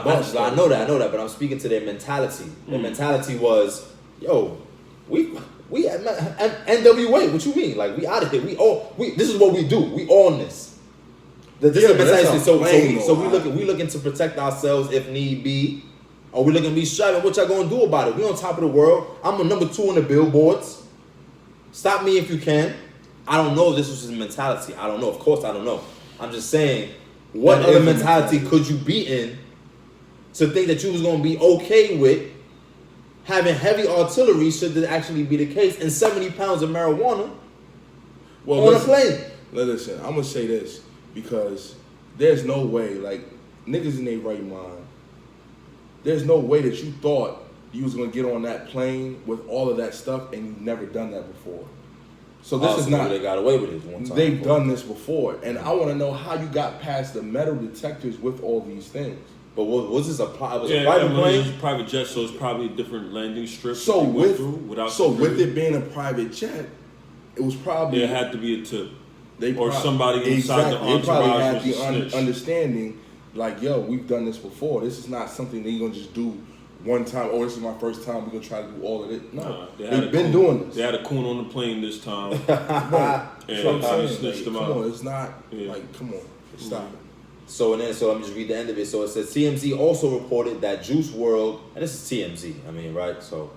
bus, I know that. But I'm speaking to their mentality. Their mentality was, yo, we at NWA. What you mean? Like we out of here. This is what we do. We own this. This is the mentality. So we looking to protect ourselves if need be. Or we looking to be strapped. What y'all gonna do about it? We on top of the world. I'm a number 2 on the billboards. Stop me if you can. I don't know if this was his mentality. I don't know. Of course, I don't know. I'm just saying, what other mentality could you be in to think that you was going to be okay with having heavy artillery should that actually be the case and 70 pounds of marijuana on a plane? Listen, I'm going to say this because there's no way, like, niggas in their right mind, there's no way that you thought you was going to get on that plane with all of that stuff and you've never done that before. So this is not. They got away with it one time. They've done this before, and I want to know how you got past the metal detectors with all these things. But was this a private plane? It was a private jet, so it's probably a different landing strip. So with it being a private jet, it was probably there had to be a tip, somebody inside the entourage they probably had was the understanding, like, yo, we've done this before. This is not something that you're gonna just do one time. Oh, this is my first time. We're gonna try to do all of it. No, they've been doing this. They had a coon on the plane this time, and I snitched them out. Come on, it's not like come on, stop it. So let me just read the end of it. So it says TMZ also reported that Juice WRLD, and this is TMZ. I mean, right? So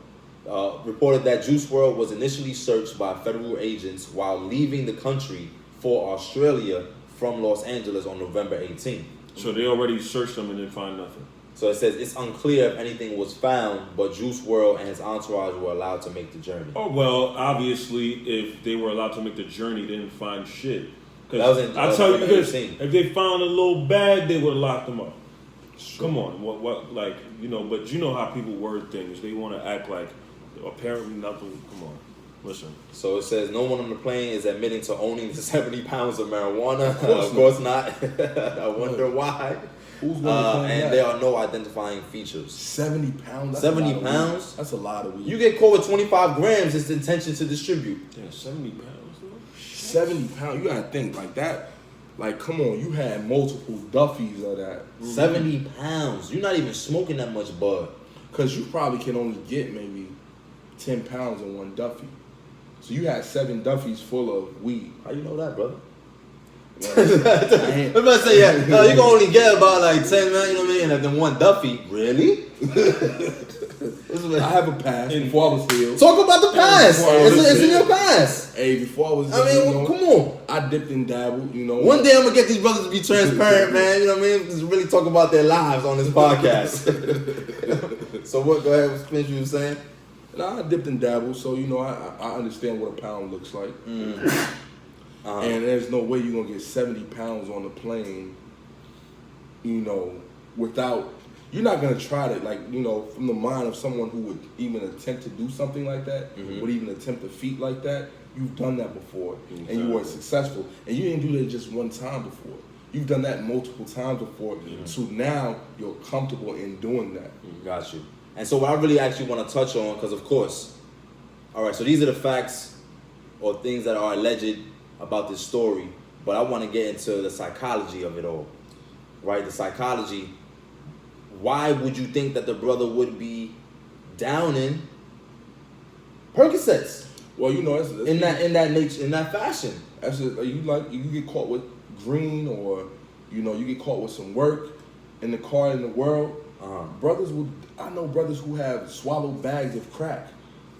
reported that Juice WRLD was initially searched by federal agents while leaving the country for Australia from Los Angeles on November 18th. So they already searched him and didn't find nothing. So it says it's unclear if anything was found, but Juice WRLD and his entourage were allowed to make the journey. Oh, well, obviously, if they were allowed to make the journey, they didn't find shit. Because if they found a little bag, they would have locked them up. Sure. Come on, but you know how people word things. They want to act like apparently nothing. Come on, listen. So it says no one on the plane is admitting to owning the 70 pounds of marijuana. Of course not. I wonder why. Who's going and there are no identifying features. 70 pounds? 70 pounds? That's a lot of weed. You get caught with 25 grams, it's the intention to distribute. Yeah, 70 pounds. 70 pounds? You gotta think like that. Like, come on, you had multiple Duffies of that. 70 pounds. You're not even smoking that much bud. Because you probably can only get maybe 10 pounds in one Duffy. So you had 7 Duffies full of weed. How you know that, brother? I'm about to say, yeah, no, you can only get about like 10, man, you know what I mean? And then one Duffy. Really? I have a past before I was healed. Talk about the past. It's in your past. Hey, before I was come on. I dipped and dabbled, you know. One day I'm going to get these brothers to be transparent, man. You know what I mean? Just really talk about their lives on this podcast. So what, go ahead, finish what you were saying? Nah, I dipped and dabbled, so, you know, I understand what a pound looks like. And there's no way you're going to get 70 pounds on the plane, you know, without... You're not going to try to, like, you know, from the mind of someone who would even attempt to do something like that, would even attempt a feat like that. You've done that before, and you weren't successful. And you didn't do that just one time before. You've done that multiple times before, so now you're comfortable in doing that. Got you. And so what I really actually want to touch on, because of course, all right, so these are the facts or things that are alleged about this story, but I want to get into the psychology of it all, right? The psychology. Why would you think that the brother would be downing Percocets? Well, you know, in that fashion. That's you get caught with green, or you know, you get caught with some work in the car in the world. I know brothers who have swallowed bags of crack.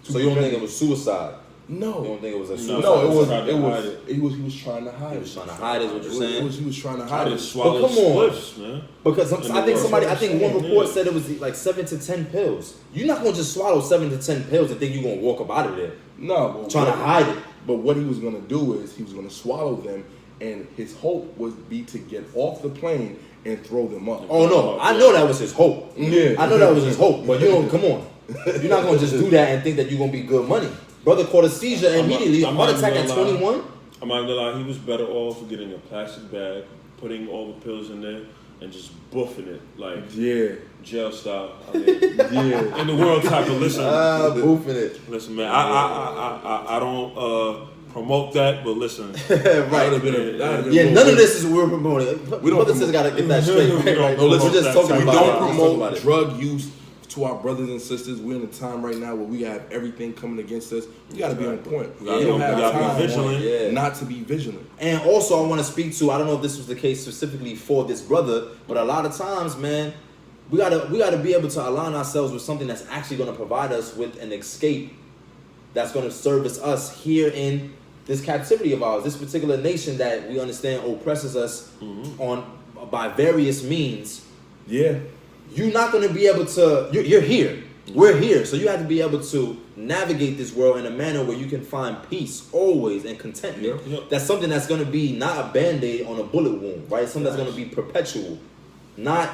So you don't think it was suicide? No. You don't think it was a suicide? No, he was trying to hide it. He was trying to hide it, is what you're saying? He was trying to hide it. Swallow but come on. spliffs, man. Because I think one report said it was like 7 to 10 pills. You're not going to just swallow 7 to 10 pills and think you're going to walk up out of there. No. Trying to hide it. But what he was going to do is he was going to swallow them, and his hope would be to get off the plane and throw them up. Oh, no. I know that was his hope. Yeah. I know that was his hope. But you don't, come on. You're not going to just do that and think that you're going to be good money. Brother caught a seizure immediately, a heart attack at 21. I'm not gonna lie, he was better off getting a plastic bag, putting all the pills in there, and just boofing it like jail style. I mean, in the world type of listen. Boofing it. Listen, man. I don't promote that, but listen. Right. None of this is what we're promoting. We don't. Brothers gotta get that straight. Right? No, listen, we're just talking about. We don't promote drug use to our brothers and sisters. We're in a time right now where we have everything coming against us. We got to be on point. We don't have time not to be vigilant. And also, I want to speak to. I don't know if this was the case specifically for this brother, but a lot of times, man, we gotta be able to align ourselves with something that's actually going to provide us with an escape that's going to service us here in this captivity of ours, this particular nation that we understand oppresses us by various means. Yeah. You're not going to be able to, you're here. We're here. So you have to be able to navigate this world in a manner where you can find peace always and contentment. That's something that's going to be not a Band-Aid on a bullet wound, right? Something that's going to be perpetual. Not,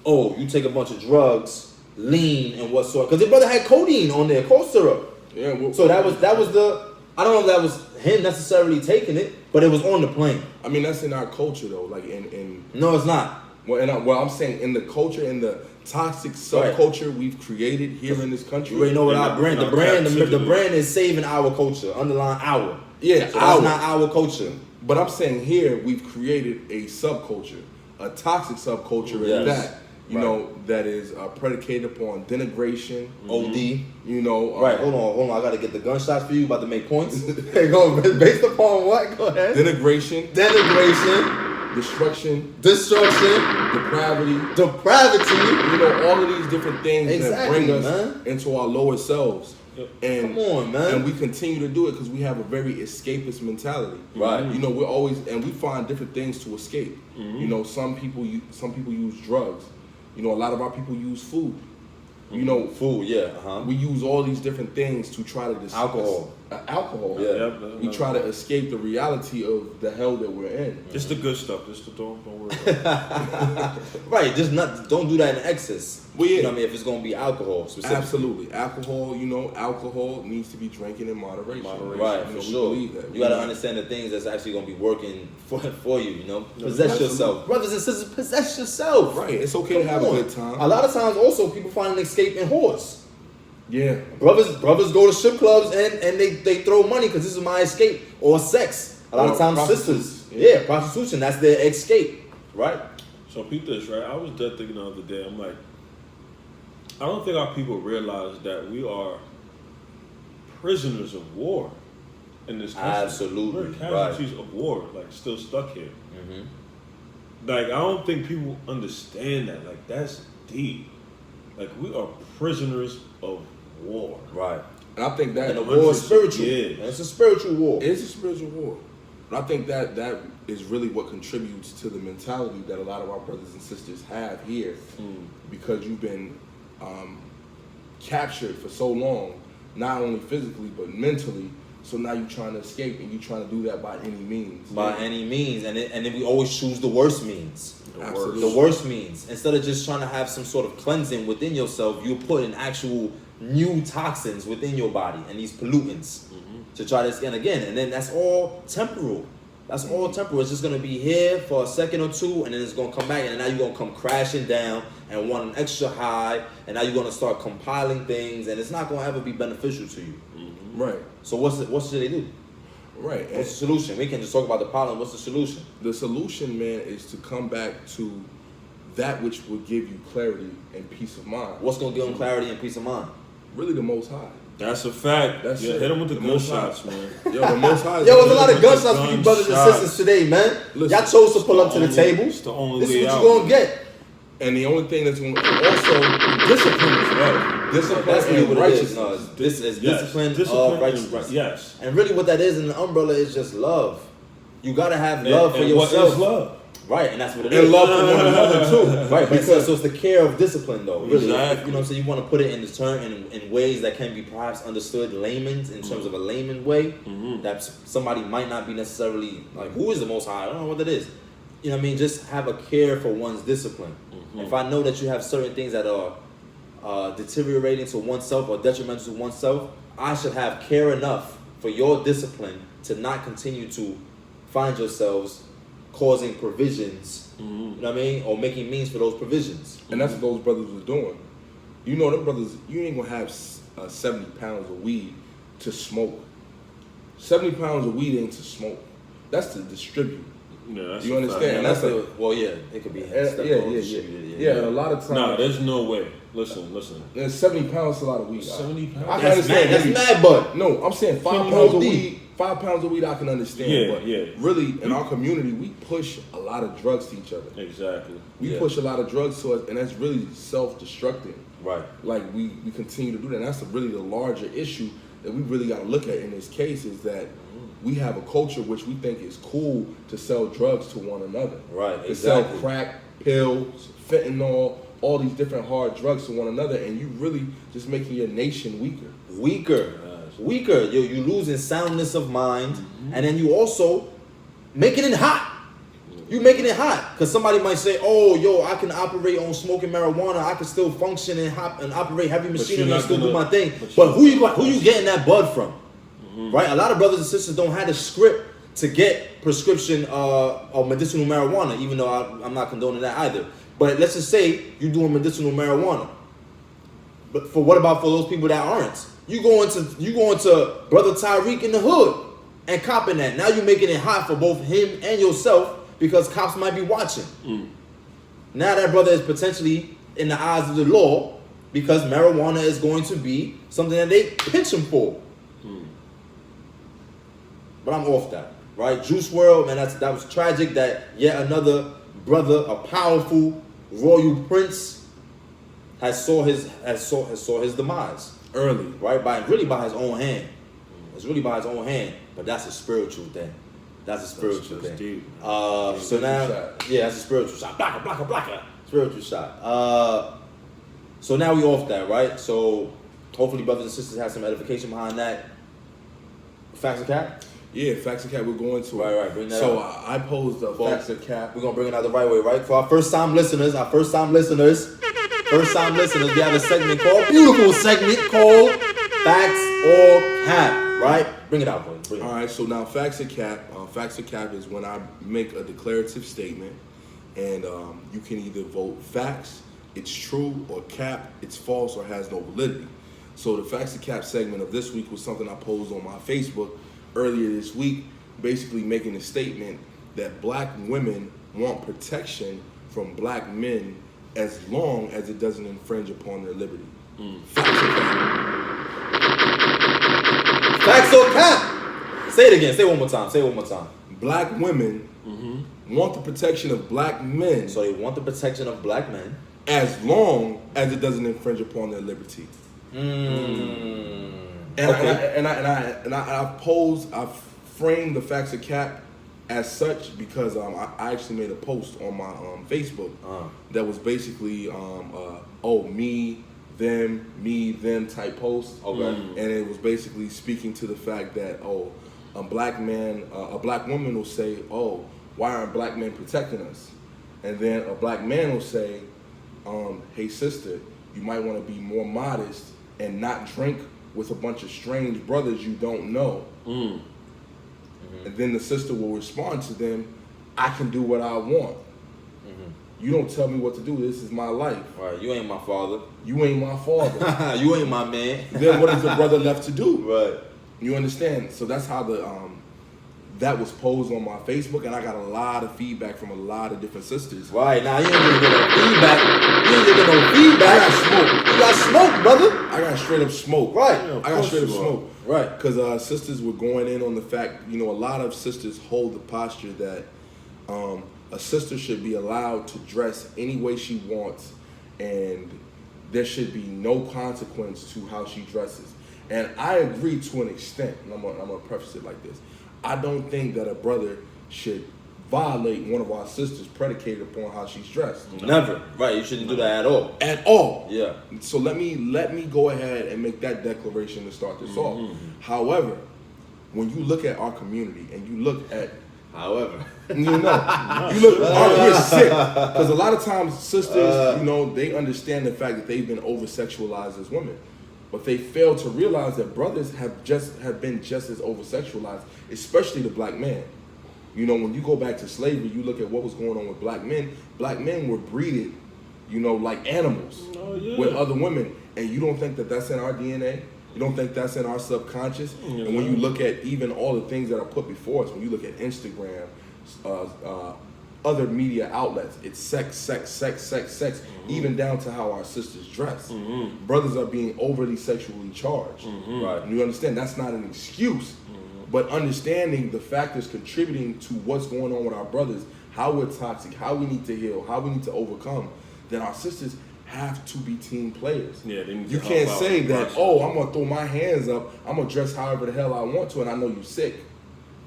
oh, you take a bunch of drugs, lean and what sort. Because your brother had codeine on there, cough syrup. Yeah. So that was the, I don't know if that was him necessarily taking it, but it was on the plane. I mean, that's in our culture though. Like in No, it's not. Well, I'm saying in the culture, in the toxic subculture we've created here in this country. You already know what our brand. The brand is saving our culture. Underline our. Yeah, so that's not our culture. But I'm saying here we've created a subculture, a toxic subculture in that. You know, that is predicated upon denigration, OD. You know, right. Hold on. I gotta get the gunshots for you. About to make points. Go based upon what? Go ahead. Denigration, destruction, depravity. You know, all of these different things that bring us into our lower selves. And come on, man. And we continue to do it because we have a very escapist mentality. Right. You know, we're always, and we find different things to escape. You know, some people use drugs. You know, a lot of our people use food. You know, food, we use all these different things to try to alcohol. We try to escape the reality of the hell that we're in. Just the good stuff. Just the don't worry about it. Right. Don't do that in excess. Well, you know what I mean? If it's gonna be alcohol, specifically. Absolutely, alcohol. You know, alcohol needs to be drinking in moderation. Right, you know, for sure. We believe that. You gotta understand the things that's actually gonna be working for you. You know, possess yourself, brothers and sisters. Possess yourself. Right. It's okay to have a good time. A lot of times, also people find an escape in whores. Yeah. Brothers go to strip clubs and they throw money because this is my escape, or sex. A lot of times, sisters. Yeah, prostitution. That's their escape. Right. So peep this, right? I was dead thinking the other day. I'm like, I don't think our people realize that we are prisoners of war in this country. Absolutely. We're casualties of war, like still stuck here. Like, I don't think people understand that. Like, that's deep. Like, we are prisoners of war. Right. And I think that... And the war is spiritual. Yeah. It's a spiritual war. It's a spiritual war. But I think that is really what contributes to the mentality that a lot of our brothers and sisters have here. Because you've been captured for so long, not only physically, but mentally. So now you're trying to escape, and you're trying to do that by any means. By any means. And then we always choose the worst means. Absolutely. The worst means. Instead of just trying to have some sort of cleansing within yourself, you put in actual new toxins within your body and these pollutants to try this again. And then that's all temporal. That's all temporal. It's just going to be here for a second or two, and then it's going to come back, and now you're going to come crashing down and want an extra high, and now you're going to start compiling things, and it's not going to ever be beneficial to you. Right. So what should they do? Right. What's the solution? We can just talk about the problem. What's the solution? The solution, man, is to come back to that which will give you clarity and peace of mind. What's going to give them clarity and peace of mind? Really the Most High. That's a fact. That's hit them with the gunshots, man. Yo, the Most High. Yo, there's a lot of gunshots for you brothers and sisters today, man. Listen, y'all chose to pull up to the table. It's the only This way is what out. you're going to get. And the only thing that's going to also discipline as well. Discipline That's really and what it is. righteousness. No, this is discipline and of righteousness. Yes. And really what that is in the umbrella is just love. You got to have love for yourself. What is love? Right, and that's what it is. And love for one another too. Right, because so it's the care of discipline though. Really. Exactly. You know what I'm saying? You want to put it in the term in ways that can be perhaps understood layman's in terms of a layman way. That somebody might not be necessarily like, who is the Most High? I don't know what that is. You know what I mean? Just have a care for one's discipline. If I know that you have certain things that are deteriorating to oneself or detrimental to oneself, I should have care enough for your discipline to not continue to find yourselves causing provisions, you know what I mean, or making means for those provisions. And that's what those brothers was doing. You know, them brothers, you ain't gonna have 70 pounds of weed to smoke. 70 pounds of weed ain't to smoke. That's to distribute. Yeah, that's You understand? And And that's that's it could be yeah, and a lot of times. Nah, there's no way. Listen. And 70 pounds is a lot of weed. 70 pounds? I can That's understand. mad, maybe- that's mad, bud. No, I'm saying 5 Killing pounds of OD. weed. 5 pounds of weed I can understand. Yeah, but yeah. really, in our community, we push a lot of drugs to each other. Exactly. We push a lot of drugs to us, and that's really self-destructing. Right. Like we continue to do that. And that's really the larger issue that we really got to look at in this case is that we have a culture which we think is cool to sell drugs to one another. Right, To exactly. sell crack, pills, fentanyl, all these different hard drugs to one another, and you really just making your nation weaker. Weaker. You losing soundness of mind, and then you also making it hot. You making it hot because somebody might say, "Oh, yo, I can operate on smoking marijuana. I can still function and operate heavy machinery you're and not still do gonna- my thing." but But you're- who you getting that bud from? Right? A lot of brothers and sisters don't have the script to get prescription of medicinal marijuana, even though I'm not condoning that either. But let's just say you're doing medicinal marijuana. But what about for those people that aren't? You going to Brother Tyreek in the hood and copping that. Now you're making it hot for both him and yourself because cops might be watching. Now that brother is potentially in the eyes of the law because marijuana is going to be something that they pinch him for. But I'm off that, right? Juice World, man, that was tragic that yet another brother, a powerful royal prince, has saw his demise Early. right? By his own hand. It's really by his own hand, but that's a spiritual thing. That's a spiritual That's thing. deep. So now, shot. yeah, that's a spiritual shot. Blocka. Spiritual shot. So now we off that, right? So hopefully brothers and sisters have some edification behind that. Facts of cap? Yeah, Facts and Cap, we're going to Right, right, bring that So up. I posed a Well, Facts and Cap. We're gonna bring it out the right way, right? For our first time listeners, we have a segment called beautiful segment called Facts or Cap, right? Bring it out, boy. Bring it All out. right, so now Facts and Cap. Facts and Cap is when I make a declarative statement, and you can either vote facts, it's true, or cap, it's false or has no validity. So the Facts and Cap segment of this week was something I posed on my Facebook earlier this week, basically making a statement that black women want protection from black men as long as it doesn't infringe upon their liberty. Facts or cap. Facts or cap? Say it again. Say it one more time. Black women want the protection of black men So they want the protection of black men. as long as it doesn't infringe upon their liberty. And I framed the Facts of Cap as such because I actually made a post on my Facebook that was basically me, them type post. Okay. And it was basically speaking to the fact that a black woman will say, "Oh, why aren't black men protecting us?" And then a black man will say, "Hey sister, you might want to be more modest and not drink with a bunch of strange brothers you don't know." And then the sister will respond to them, "I can do what I want. You don't tell me what to do. This is my life. Right. You ain't my father. You ain't my father." You ain't my man. Then what is the brother left to do? Right. You understand? So that's how that was posed on my Facebook, and I got a lot of feedback from a lot of different sisters. Right. Now you ain't gonna get no feedback. You ain't gonna get no feedback. I got smoke. You got smoke, brother. I got straight up smoke. Right. Yeah, of I got course straight up you are. smoke. Right. Because sisters were going in on the fact, a lot of sisters hold the posture that a sister should be allowed to dress any way she wants, and there should be no consequence to how she dresses. And I agree to an extent, and I'm gonna preface it like this. I don't think that a brother should violate one of our sisters predicated upon how she's dressed. Never. Right. You shouldn't do that at all. At all. Yeah. So let me go ahead and make that declaration to start this off. However, when you look at our community and you look at However. you look, we're sick because a lot of times sisters, they understand the fact that they've been over sexualized as women, but they fail to realize that brothers have been just as over sexualized, especially the black man. You know, when you go back to slavery, you look at what was going on with black men. Black men were breeded, you know, like animals with other women. And you don't think that that's in our DNA? You don't think that's in our subconscious? And when you look at even all the things that are put before us, when you look at Instagram, other media outlets, it's sex, even down to how our sisters dress. Brothers are being overly sexually charged. Right? And you understand that's not an excuse, but understanding the factors contributing to what's going on with our brothers, how we're toxic, how we need to heal, how we need to overcome, then our sisters have to be team players. Yeah, they need to you help can't out say with the that, process. oh, I'm gonna throw my hands up, I'm gonna dress however the hell I want to, and I know you're sick.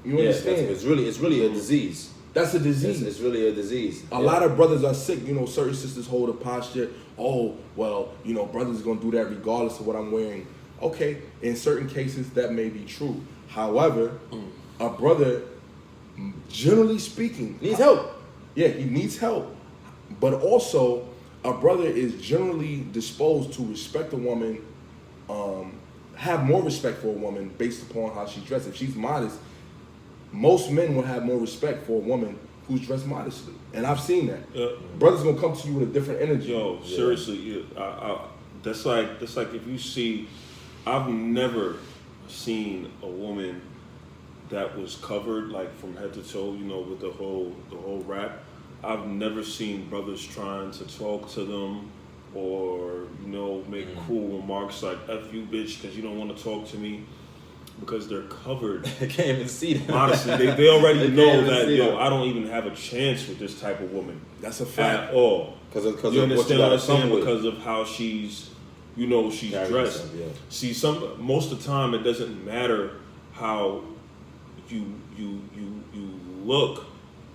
You understand? It's really a disease. That's a disease. It's really a disease. A lot of brothers are sick. You know, certain sisters hold a posture, oh, well, you know, brothers gonna do that regardless of what I'm wearing. Okay, in certain cases that may be true. However, a brother, generally speaking, needs help. Yeah, he needs help. But also, a brother is generally disposed to respect a woman, have more respect for a woman based upon how she dresses. If she's modest, most men will have more respect for a woman who's dressed modestly. And I've seen that. Brothers gonna come to you with a different energy. Yo, seriously, that's like if you see, I've never seen a woman that was covered like from head to toe, you know, with the whole wrap. I've never seen brothers trying to talk to them or, you know, make cool remarks like F you bitch because you don't want to talk to me because they're covered. I can't even see them. Honestly, they already They know can't even that, see yo, them. I don't even have a chance with this type of woman. That's a fact. At all. Because of You what understand you what I'm gotta come saying? with. Because of how she's, you know, she's Carry dressed. herself, yeah. See, most of the time it doesn't matter how you look.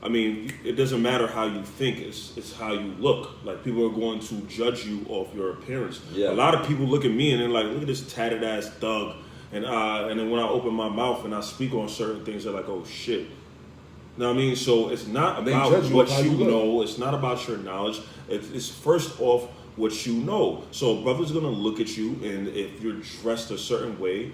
I mean, it doesn't matter how you think. It's how you look. Like, people are going to judge you off your appearance. Yeah. A lot of people look at me and they're like, look at this tatted ass thug. And then when I open my mouth and I speak on certain things, they're like, oh shit. You know what I mean? So it's not They about judge you what how you you look. know. It's not about your knowledge. It's first off what you know. So a brother's gonna look at you, and if you're dressed a certain way,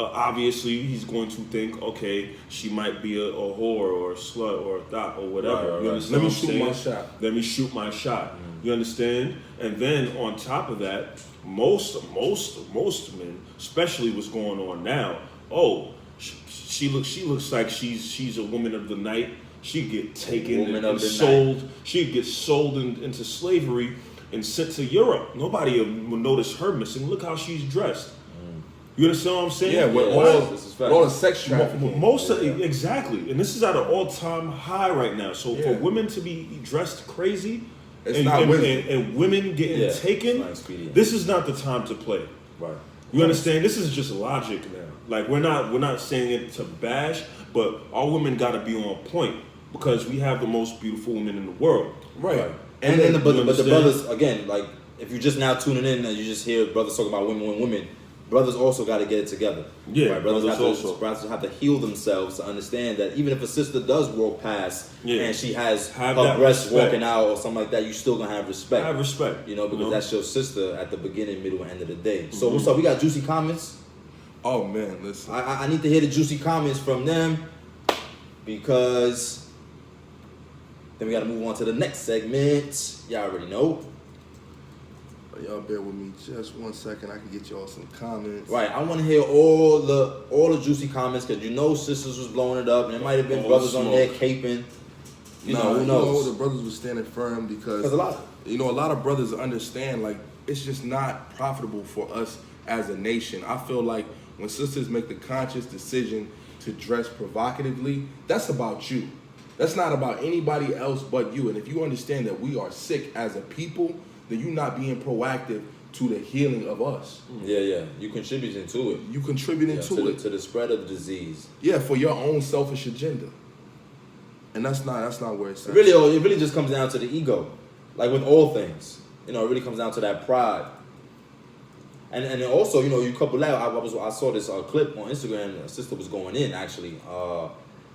obviously he's going to think, okay, she might be a whore or a slut or a thot or whatever. Right. You understand Let me what I'm shoot saying? my shot. Let me shoot my shot. You understand? And then on top of that, most men, especially what's going on now, oh, she looks like she's a woman of the night. She get taken Woman and of the sold. She gets sold into slavery and sent to Europe. Nobody will notice her missing. Look how she's dressed. You understand what I'm saying? Yeah, with this is all facts. the sex trafficking. Exactly, and this is at an all-time high right now. So for Yeah. women to be dressed crazy, It's not wisdom. and women getting Yeah, taken, it's not expedient. this is not the time to play. Right. You understand? This is just logic now. Like, we're not saying it to bash, but our women got to be on point because we have the most beautiful women in the world. Right. And then but the understand? brothers, again, like, if you're just now tuning in and you just hear brothers talk about women, brothers also got to get it together. Yeah, right? brothers brothers have to heal themselves to understand that even if a sister does walk past and she has Have her that breasts respect. walking out or something like that, you still gonna have respect. Have respect, you know, because you know? that's your sister at the beginning, middle, and end of the day. So what's up? We got juicy comments. Oh man, listen. I need to hear the juicy comments from them because then we got to move on to the next segment. Y'all already know. Y'all bear with me just 1 second. I can get y'all some comments. Right, I want to hear all the juicy comments because you know sisters was blowing it up and there might have been All brothers the on smoke. there caping. You know, who You knows? know, the brothers were standing firm because Because a lot. a lot of brothers understand, like, it's just not profitable for us as a nation. I feel like when sisters make the conscious decision to dress provocatively, that's about you. That's not about anybody else but you. And if you understand that we are sick as a people, then you're not being proactive to the healing of us. Yeah. You contributing to it. You contributing to it. To the spread of the disease. Yeah, for your own selfish agenda. And that's not where it's at. It really just comes down to the ego. Like with all things. You know, it really comes down to that pride. And then also, you know, you couple that, I saw this clip on Instagram, a sister was going in actually,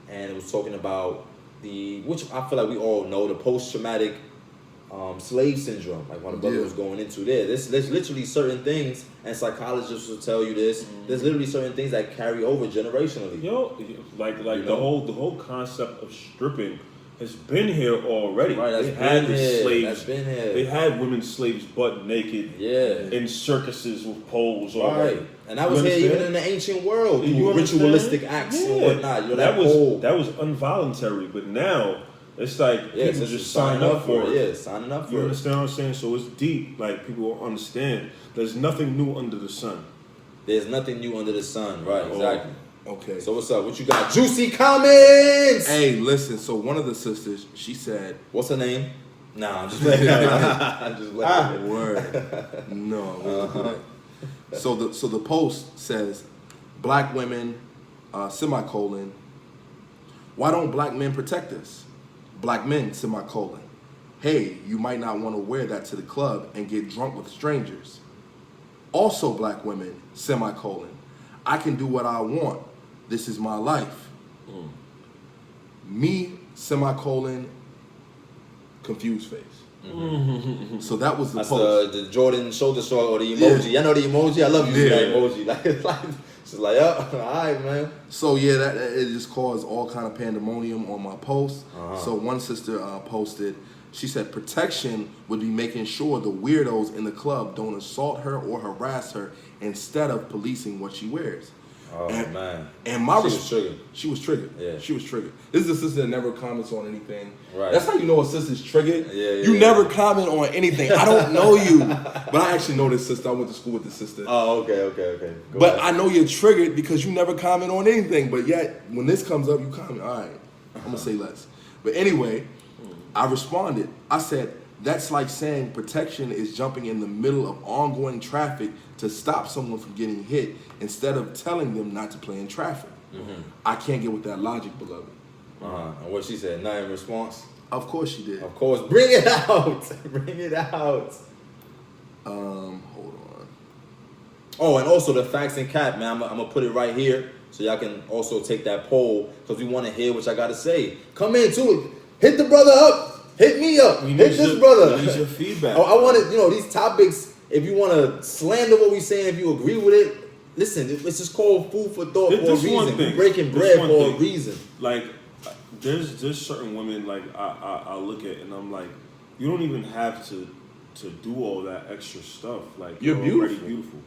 and it was talking about which I feel like we all know, the post-traumatic slave syndrome, like one of the brother was going into there. There's literally certain things, and psychologists will tell you this. There's literally certain things that carry over generationally. Like the whole concept of stripping has been here already. Right, they had the slaves. That's been here. They had women slaves butt naked. In circuses with poles. Right, and that was here even in the ancient world. Ritualistic acts and whatnot. That was involuntary, but now. It's like people just sign up for it. Yeah, signing up for it. You understand what I'm saying? So it's deep. Like people will understand. There's nothing new under the sun. There's nothing new under the sun. Right, exactly. Okay. So what's up? What you got? Juicy comments. Hey, listen. So one of the sisters, she said, "What's her name?" Nah, I'm just playing. I'm just playing. Word. No. So the post says, "Black women, semicolon. Why don't black men protect us? Black men, semicolon. Hey, you might not want to wear that to the club and get drunk with strangers. Also black women, semicolon. I can do what I want. This is my life. Me, semicolon, confused face." So that was the post. The Jordan shoulder shrug or the emoji. I know the emoji. I love using that emoji. Like it's like, all right, man. So that it just caused all kind of pandemonium on my post. So one sister posted, she said protection would be making sure the weirdos in the club don't assault her or harass her instead of policing what she wears. Oh, man. And she was triggered. Yeah. She was triggered. This is a sister that never comments on anything. Right. That's how you know a sister's triggered. You Yeah. never comment on anything. I don't know you. But I actually know this sister. I went to school with this sister. Oh, okay. Go ahead. I know you're triggered because you never comment on anything. But yet, when this comes up, you comment. All right, I'm going to say less. But anyway, I responded. I said, that's like saying protection is jumping in the middle of ongoing traffic to stop someone from getting hit instead of telling them not to play in traffic. I can't get with that logic, beloved. And what she said, not in response? Of course she did. Of course. Bring it out. Bring it out. Hold on. Oh, and also the facts and cap, man. I'm going to put it right here so y'all can also take that poll because we want to hear what y'all got to say. Come into it. Hit the brother up. Hit me up. Hit this brother. We need your feedback. I wanted, these topics, if you want to slander what we're saying, if you agree with it, listen, it's just called food for thought for a reason. We're breaking bread for a reason. Like, there's certain women, like, I look at and I'm like, you don't even have to do all that extra stuff. Like, you're already beautiful.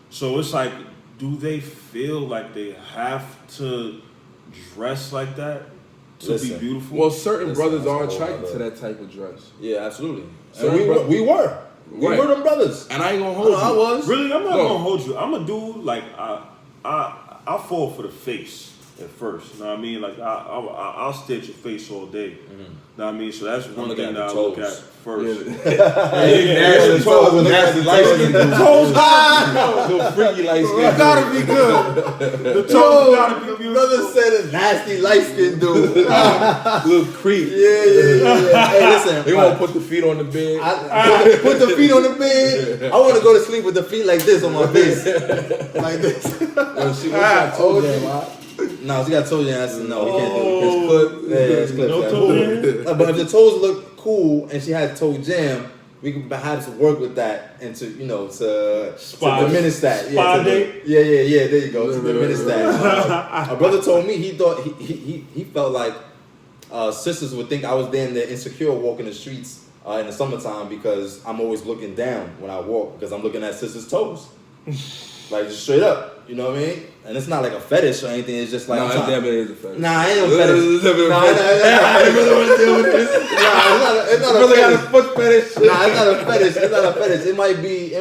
So it's like, do they feel like they have to dress like that? To be beautiful. Well, certain brothers are attracted to that type of dress. Yeah, absolutely. So we were them brothers. And I ain't gonna hold you. I was. Really, I'm not gonna hold you. I'm a dude like I fall for the face at first. You know what I mean? Like I'll stare at your face all day. You know what I mean? So that's one thing that I look at first. Nasty light skin dude. Little freaky light skin. It gotta be good. The toes gotta be beautiful. Brother said a nasty light skinned dude. Little creep. Yeah. Hey, listen. They won't put the feet on the bed. Put the feet on the bed. I want to go to sleep with the feet like this on my face. Like this. She got toe jam, No, she got toe jam. I said, no, we can't do it. It's clip. Yeah, it's clip. No toe jam? But if the toes look cool and she had toe jam, we can perhaps work with that and to diminish that. Spa date? Yeah, there you go. To diminish that. My brother told me he thought he felt like sisters would think I was damn near insecure walking the streets in the summertime because I'm always looking down when I walk because I'm looking at sisters' toes. Like just straight up. You know what I mean? And it's not like a fetish or anything. It's just like it never is a fetish. Nah, ain't no fetish. I really want to deal with this. It's not a fetish. Got a foot fetish. Nah, it's not a fetish. It's not a fetish. It might be.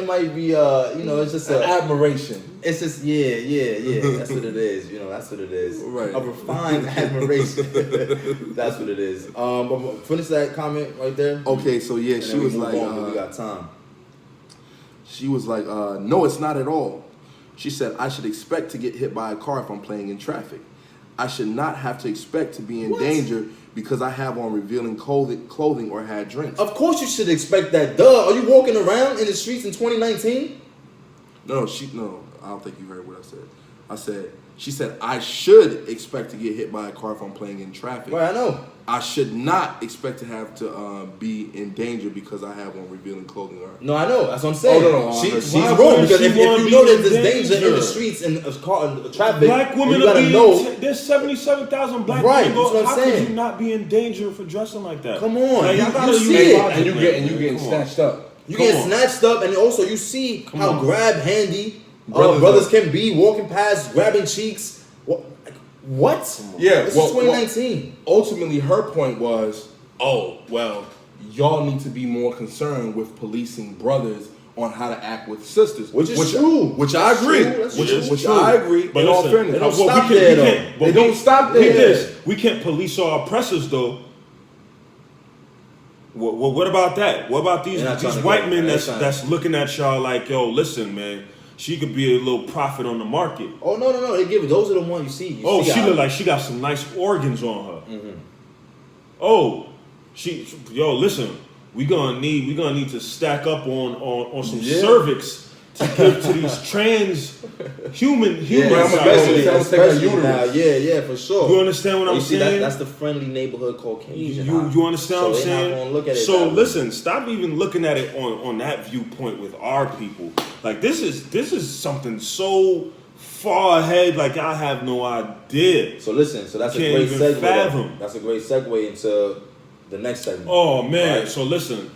It's just an admiration. It's just yeah. That's what it is. That's what it is. Right. A refined admiration. That's what it is. But finish that comment right there. Okay, so yeah, she was like, we got time. She was like, no, it's not at all. She said, I should expect to get hit by a car if I'm playing in traffic. I should not have to expect to be in danger because I have on revealing clothing or had drinks. Of course you should expect that. Duh. Are you walking around in the streets in 2019? No, I don't think you heard what I said. She said, I should expect to get hit by a car if I'm playing in traffic. Right, I know. I should not expect to have to be in danger because I have on revealing clothing. Right? No, I know. That's what I'm saying. Oh, no, she's why wrong would because she if wanna you be know that in there's danger in the danger? streets and traffic, Black women you are gotta being. know. There's 77,000 black Right, women. that's what I'm How saying. could you not be in danger for dressing like that? Come on, Like, you y'all gotta see use it. logic, And you man. getting Come on. snatched up. You Come get on. snatched up, and also you see how on. grab handy Brothers brothers are- can be walking past, grabbing cheeks. What? Yeah, this well, is 2019. Ultimately, her point was, oh, well, y'all need to be more concerned with policing brothers on how to act with sisters. Which is true. Which I That's agree. true, that's Which true. I agree. But in all listen, fairness. they don't well, stop we there, though. but They don't stop Look at there. this. We can't police our oppressors, though. What about that? What about these They're not trying to white get- men they're that's trying- that's looking at y'all like, yo, listen, man, she could be a little profit on the market. Oh no! They give it. Those are the ones you see. Oh, see she how- look like she got some nice organs on her. Mm-hmm. Oh, listen, we gonna need to stack up on some cervix to give to these trans humans. I'm out especially- there. especially uterus. now. Yeah, for sure. You understand what I'm You see, saying? that's the friendly neighborhood Caucasian. You understand what I'm So they not saying? gonna look at it So that way. listen, stop even looking at it on that viewpoint with our people. Like this is something so far ahead. Like I have no idea. So listen, so that's a Can't great even segue. fathom. That's a great segue into the next segment. Oh man. Right. So listen,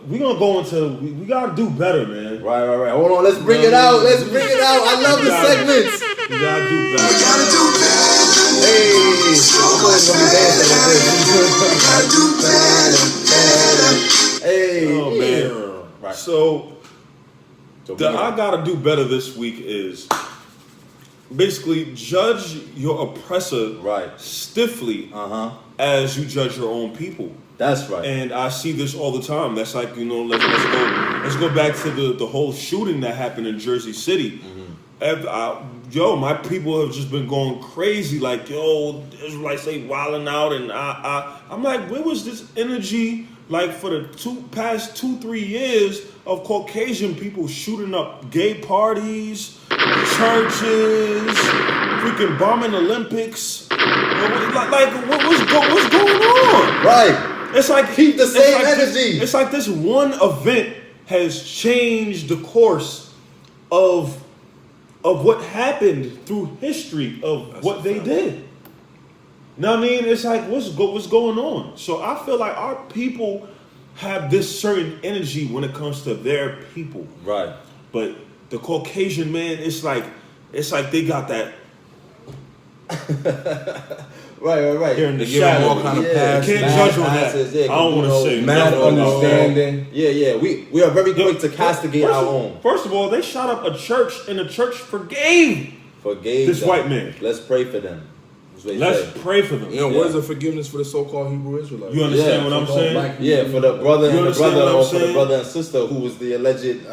we gonna go into we gotta do better, man. Right. Hold on, let's bring it out. Let's bring it out. I love the segments. We gotta do better. Hey, I'm gonna be dancing with this. Hey, Oh man. Right. So So the bring it I out. gotta do better this week is basically judge your oppressor Right. stiffly Uh-huh. as you judge your own people. That's right. And I see this all the time. That's like, let's go back to the whole shooting that happened in Jersey City. My people have just been going crazy. Like, yo, Israelites they wilding out, and I'm like, where was this energy? Like for the past 2-3 years of Caucasian people shooting up gay parties, churches, freaking bombing Olympics. What's going on? Right. It's like Keep the it's same like energy. It's like this one event has changed the course of what happened through history of what they did. You know what I mean? It's like what's going on? So I feel like our people have this certain energy when it comes to their people. Right. But the Caucasian man, it's like they got that Right. here in the They give them shadow. all kind of Yeah, passes. Can't mad judge on that. passes, yeah, I don't want to Kabuno, say Mad nothing about that. understanding. Yeah. We are very quick to castigate our own. First of all, they shot up a church and the church forgave. Forgave This them. white man. Let's pray for them. That's what he Let's said. pray for them. You know, Yeah. where's the forgiveness for the so-called Hebrew Israelites? You understand Yeah, what I'm so-called saying? black Yeah, for the brother You and the understand brother, what I'm or for the saying? brother and sister who was the alleged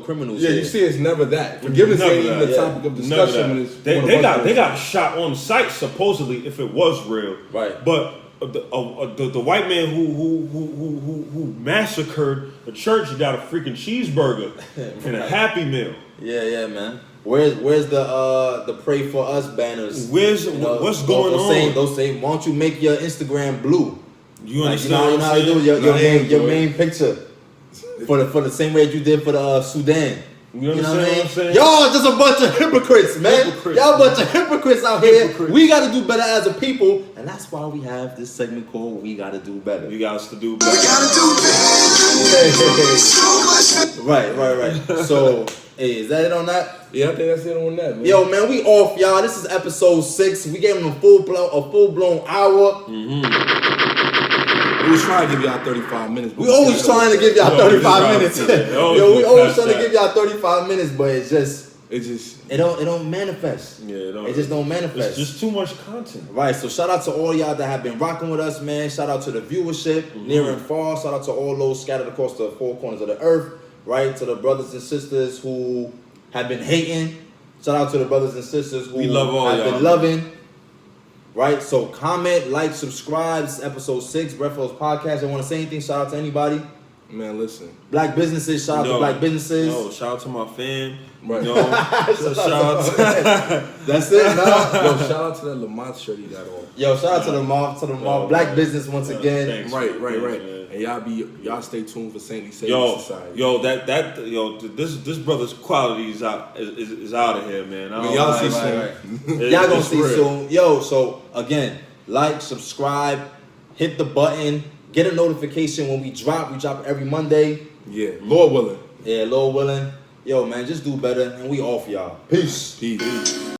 criminals. Yeah, here. you see, it's never that. Forgiveness Never ain't even that, the yeah. topic of Never discussion. that. When it's They when a bunch got of- shot on site supposedly if it was real. Right. But the white man who massacred the church got a freaking cheeseburger and a Happy Meal. Yeah, man. Where's the pray for us banners? What's going on? Those say, why don't you make your Instagram blue? You Like, understand? you know how you do your saying? your main picture for the same way you did for the Sudan. You understand what I'm saying? Y'all just a bunch of hypocrites, man. Hypocrites, Y'all a bunch of hypocrites out here. Hypocrites. We got to do better as a people, and that's why we have this segment called "We Got to Do Better." You got us to do better. Right. So, hey, is that it on that? Yeah, I think that's it on that, man. Yo, man, we off, y'all. This is episode 6. We gave them a full blown hour. We was trying to give y'all 35 minutes. We always trying to give y'all We always 35 trying minutes. to, yeah. Yo, we always Past trying to that. give y'all 35 minutes, but it's just It don't manifest. Yeah, It just don't manifest. It's just too much content. Right, so shout out to all y'all that have been rocking with us, man. Shout out to the viewership, near and far. Shout out to all those scattered across the 4 corners of the earth. Right, to the brothers and sisters who have been hating. Shout out to the brothers and sisters who We love all have y'all. been loving. Right, so comment, like, subscribe. This is episode 6, Breakfast Podcast. I want to say anything? Shout out to anybody. Man, listen. Black businesses, shout out to black businesses. Yo, shout out to my fam. Right. You know, shout out to That's it, man. Yo, shout out to that Lamont shirt he got on. Yo, shout out to the mob, black business once again. Thanks, Right. man. And y'all stay tuned for Saintly Saving Society. This brother's quality is out of here, man. Y'all see soon. Y'all gonna see soon. Yo, so again, like, subscribe, hit the button, get a notification when we drop. We drop every Monday. Yeah, Lord willing. Yeah, Lord willing. Yo, man, just do better, and we off y'all. Peace. Peace.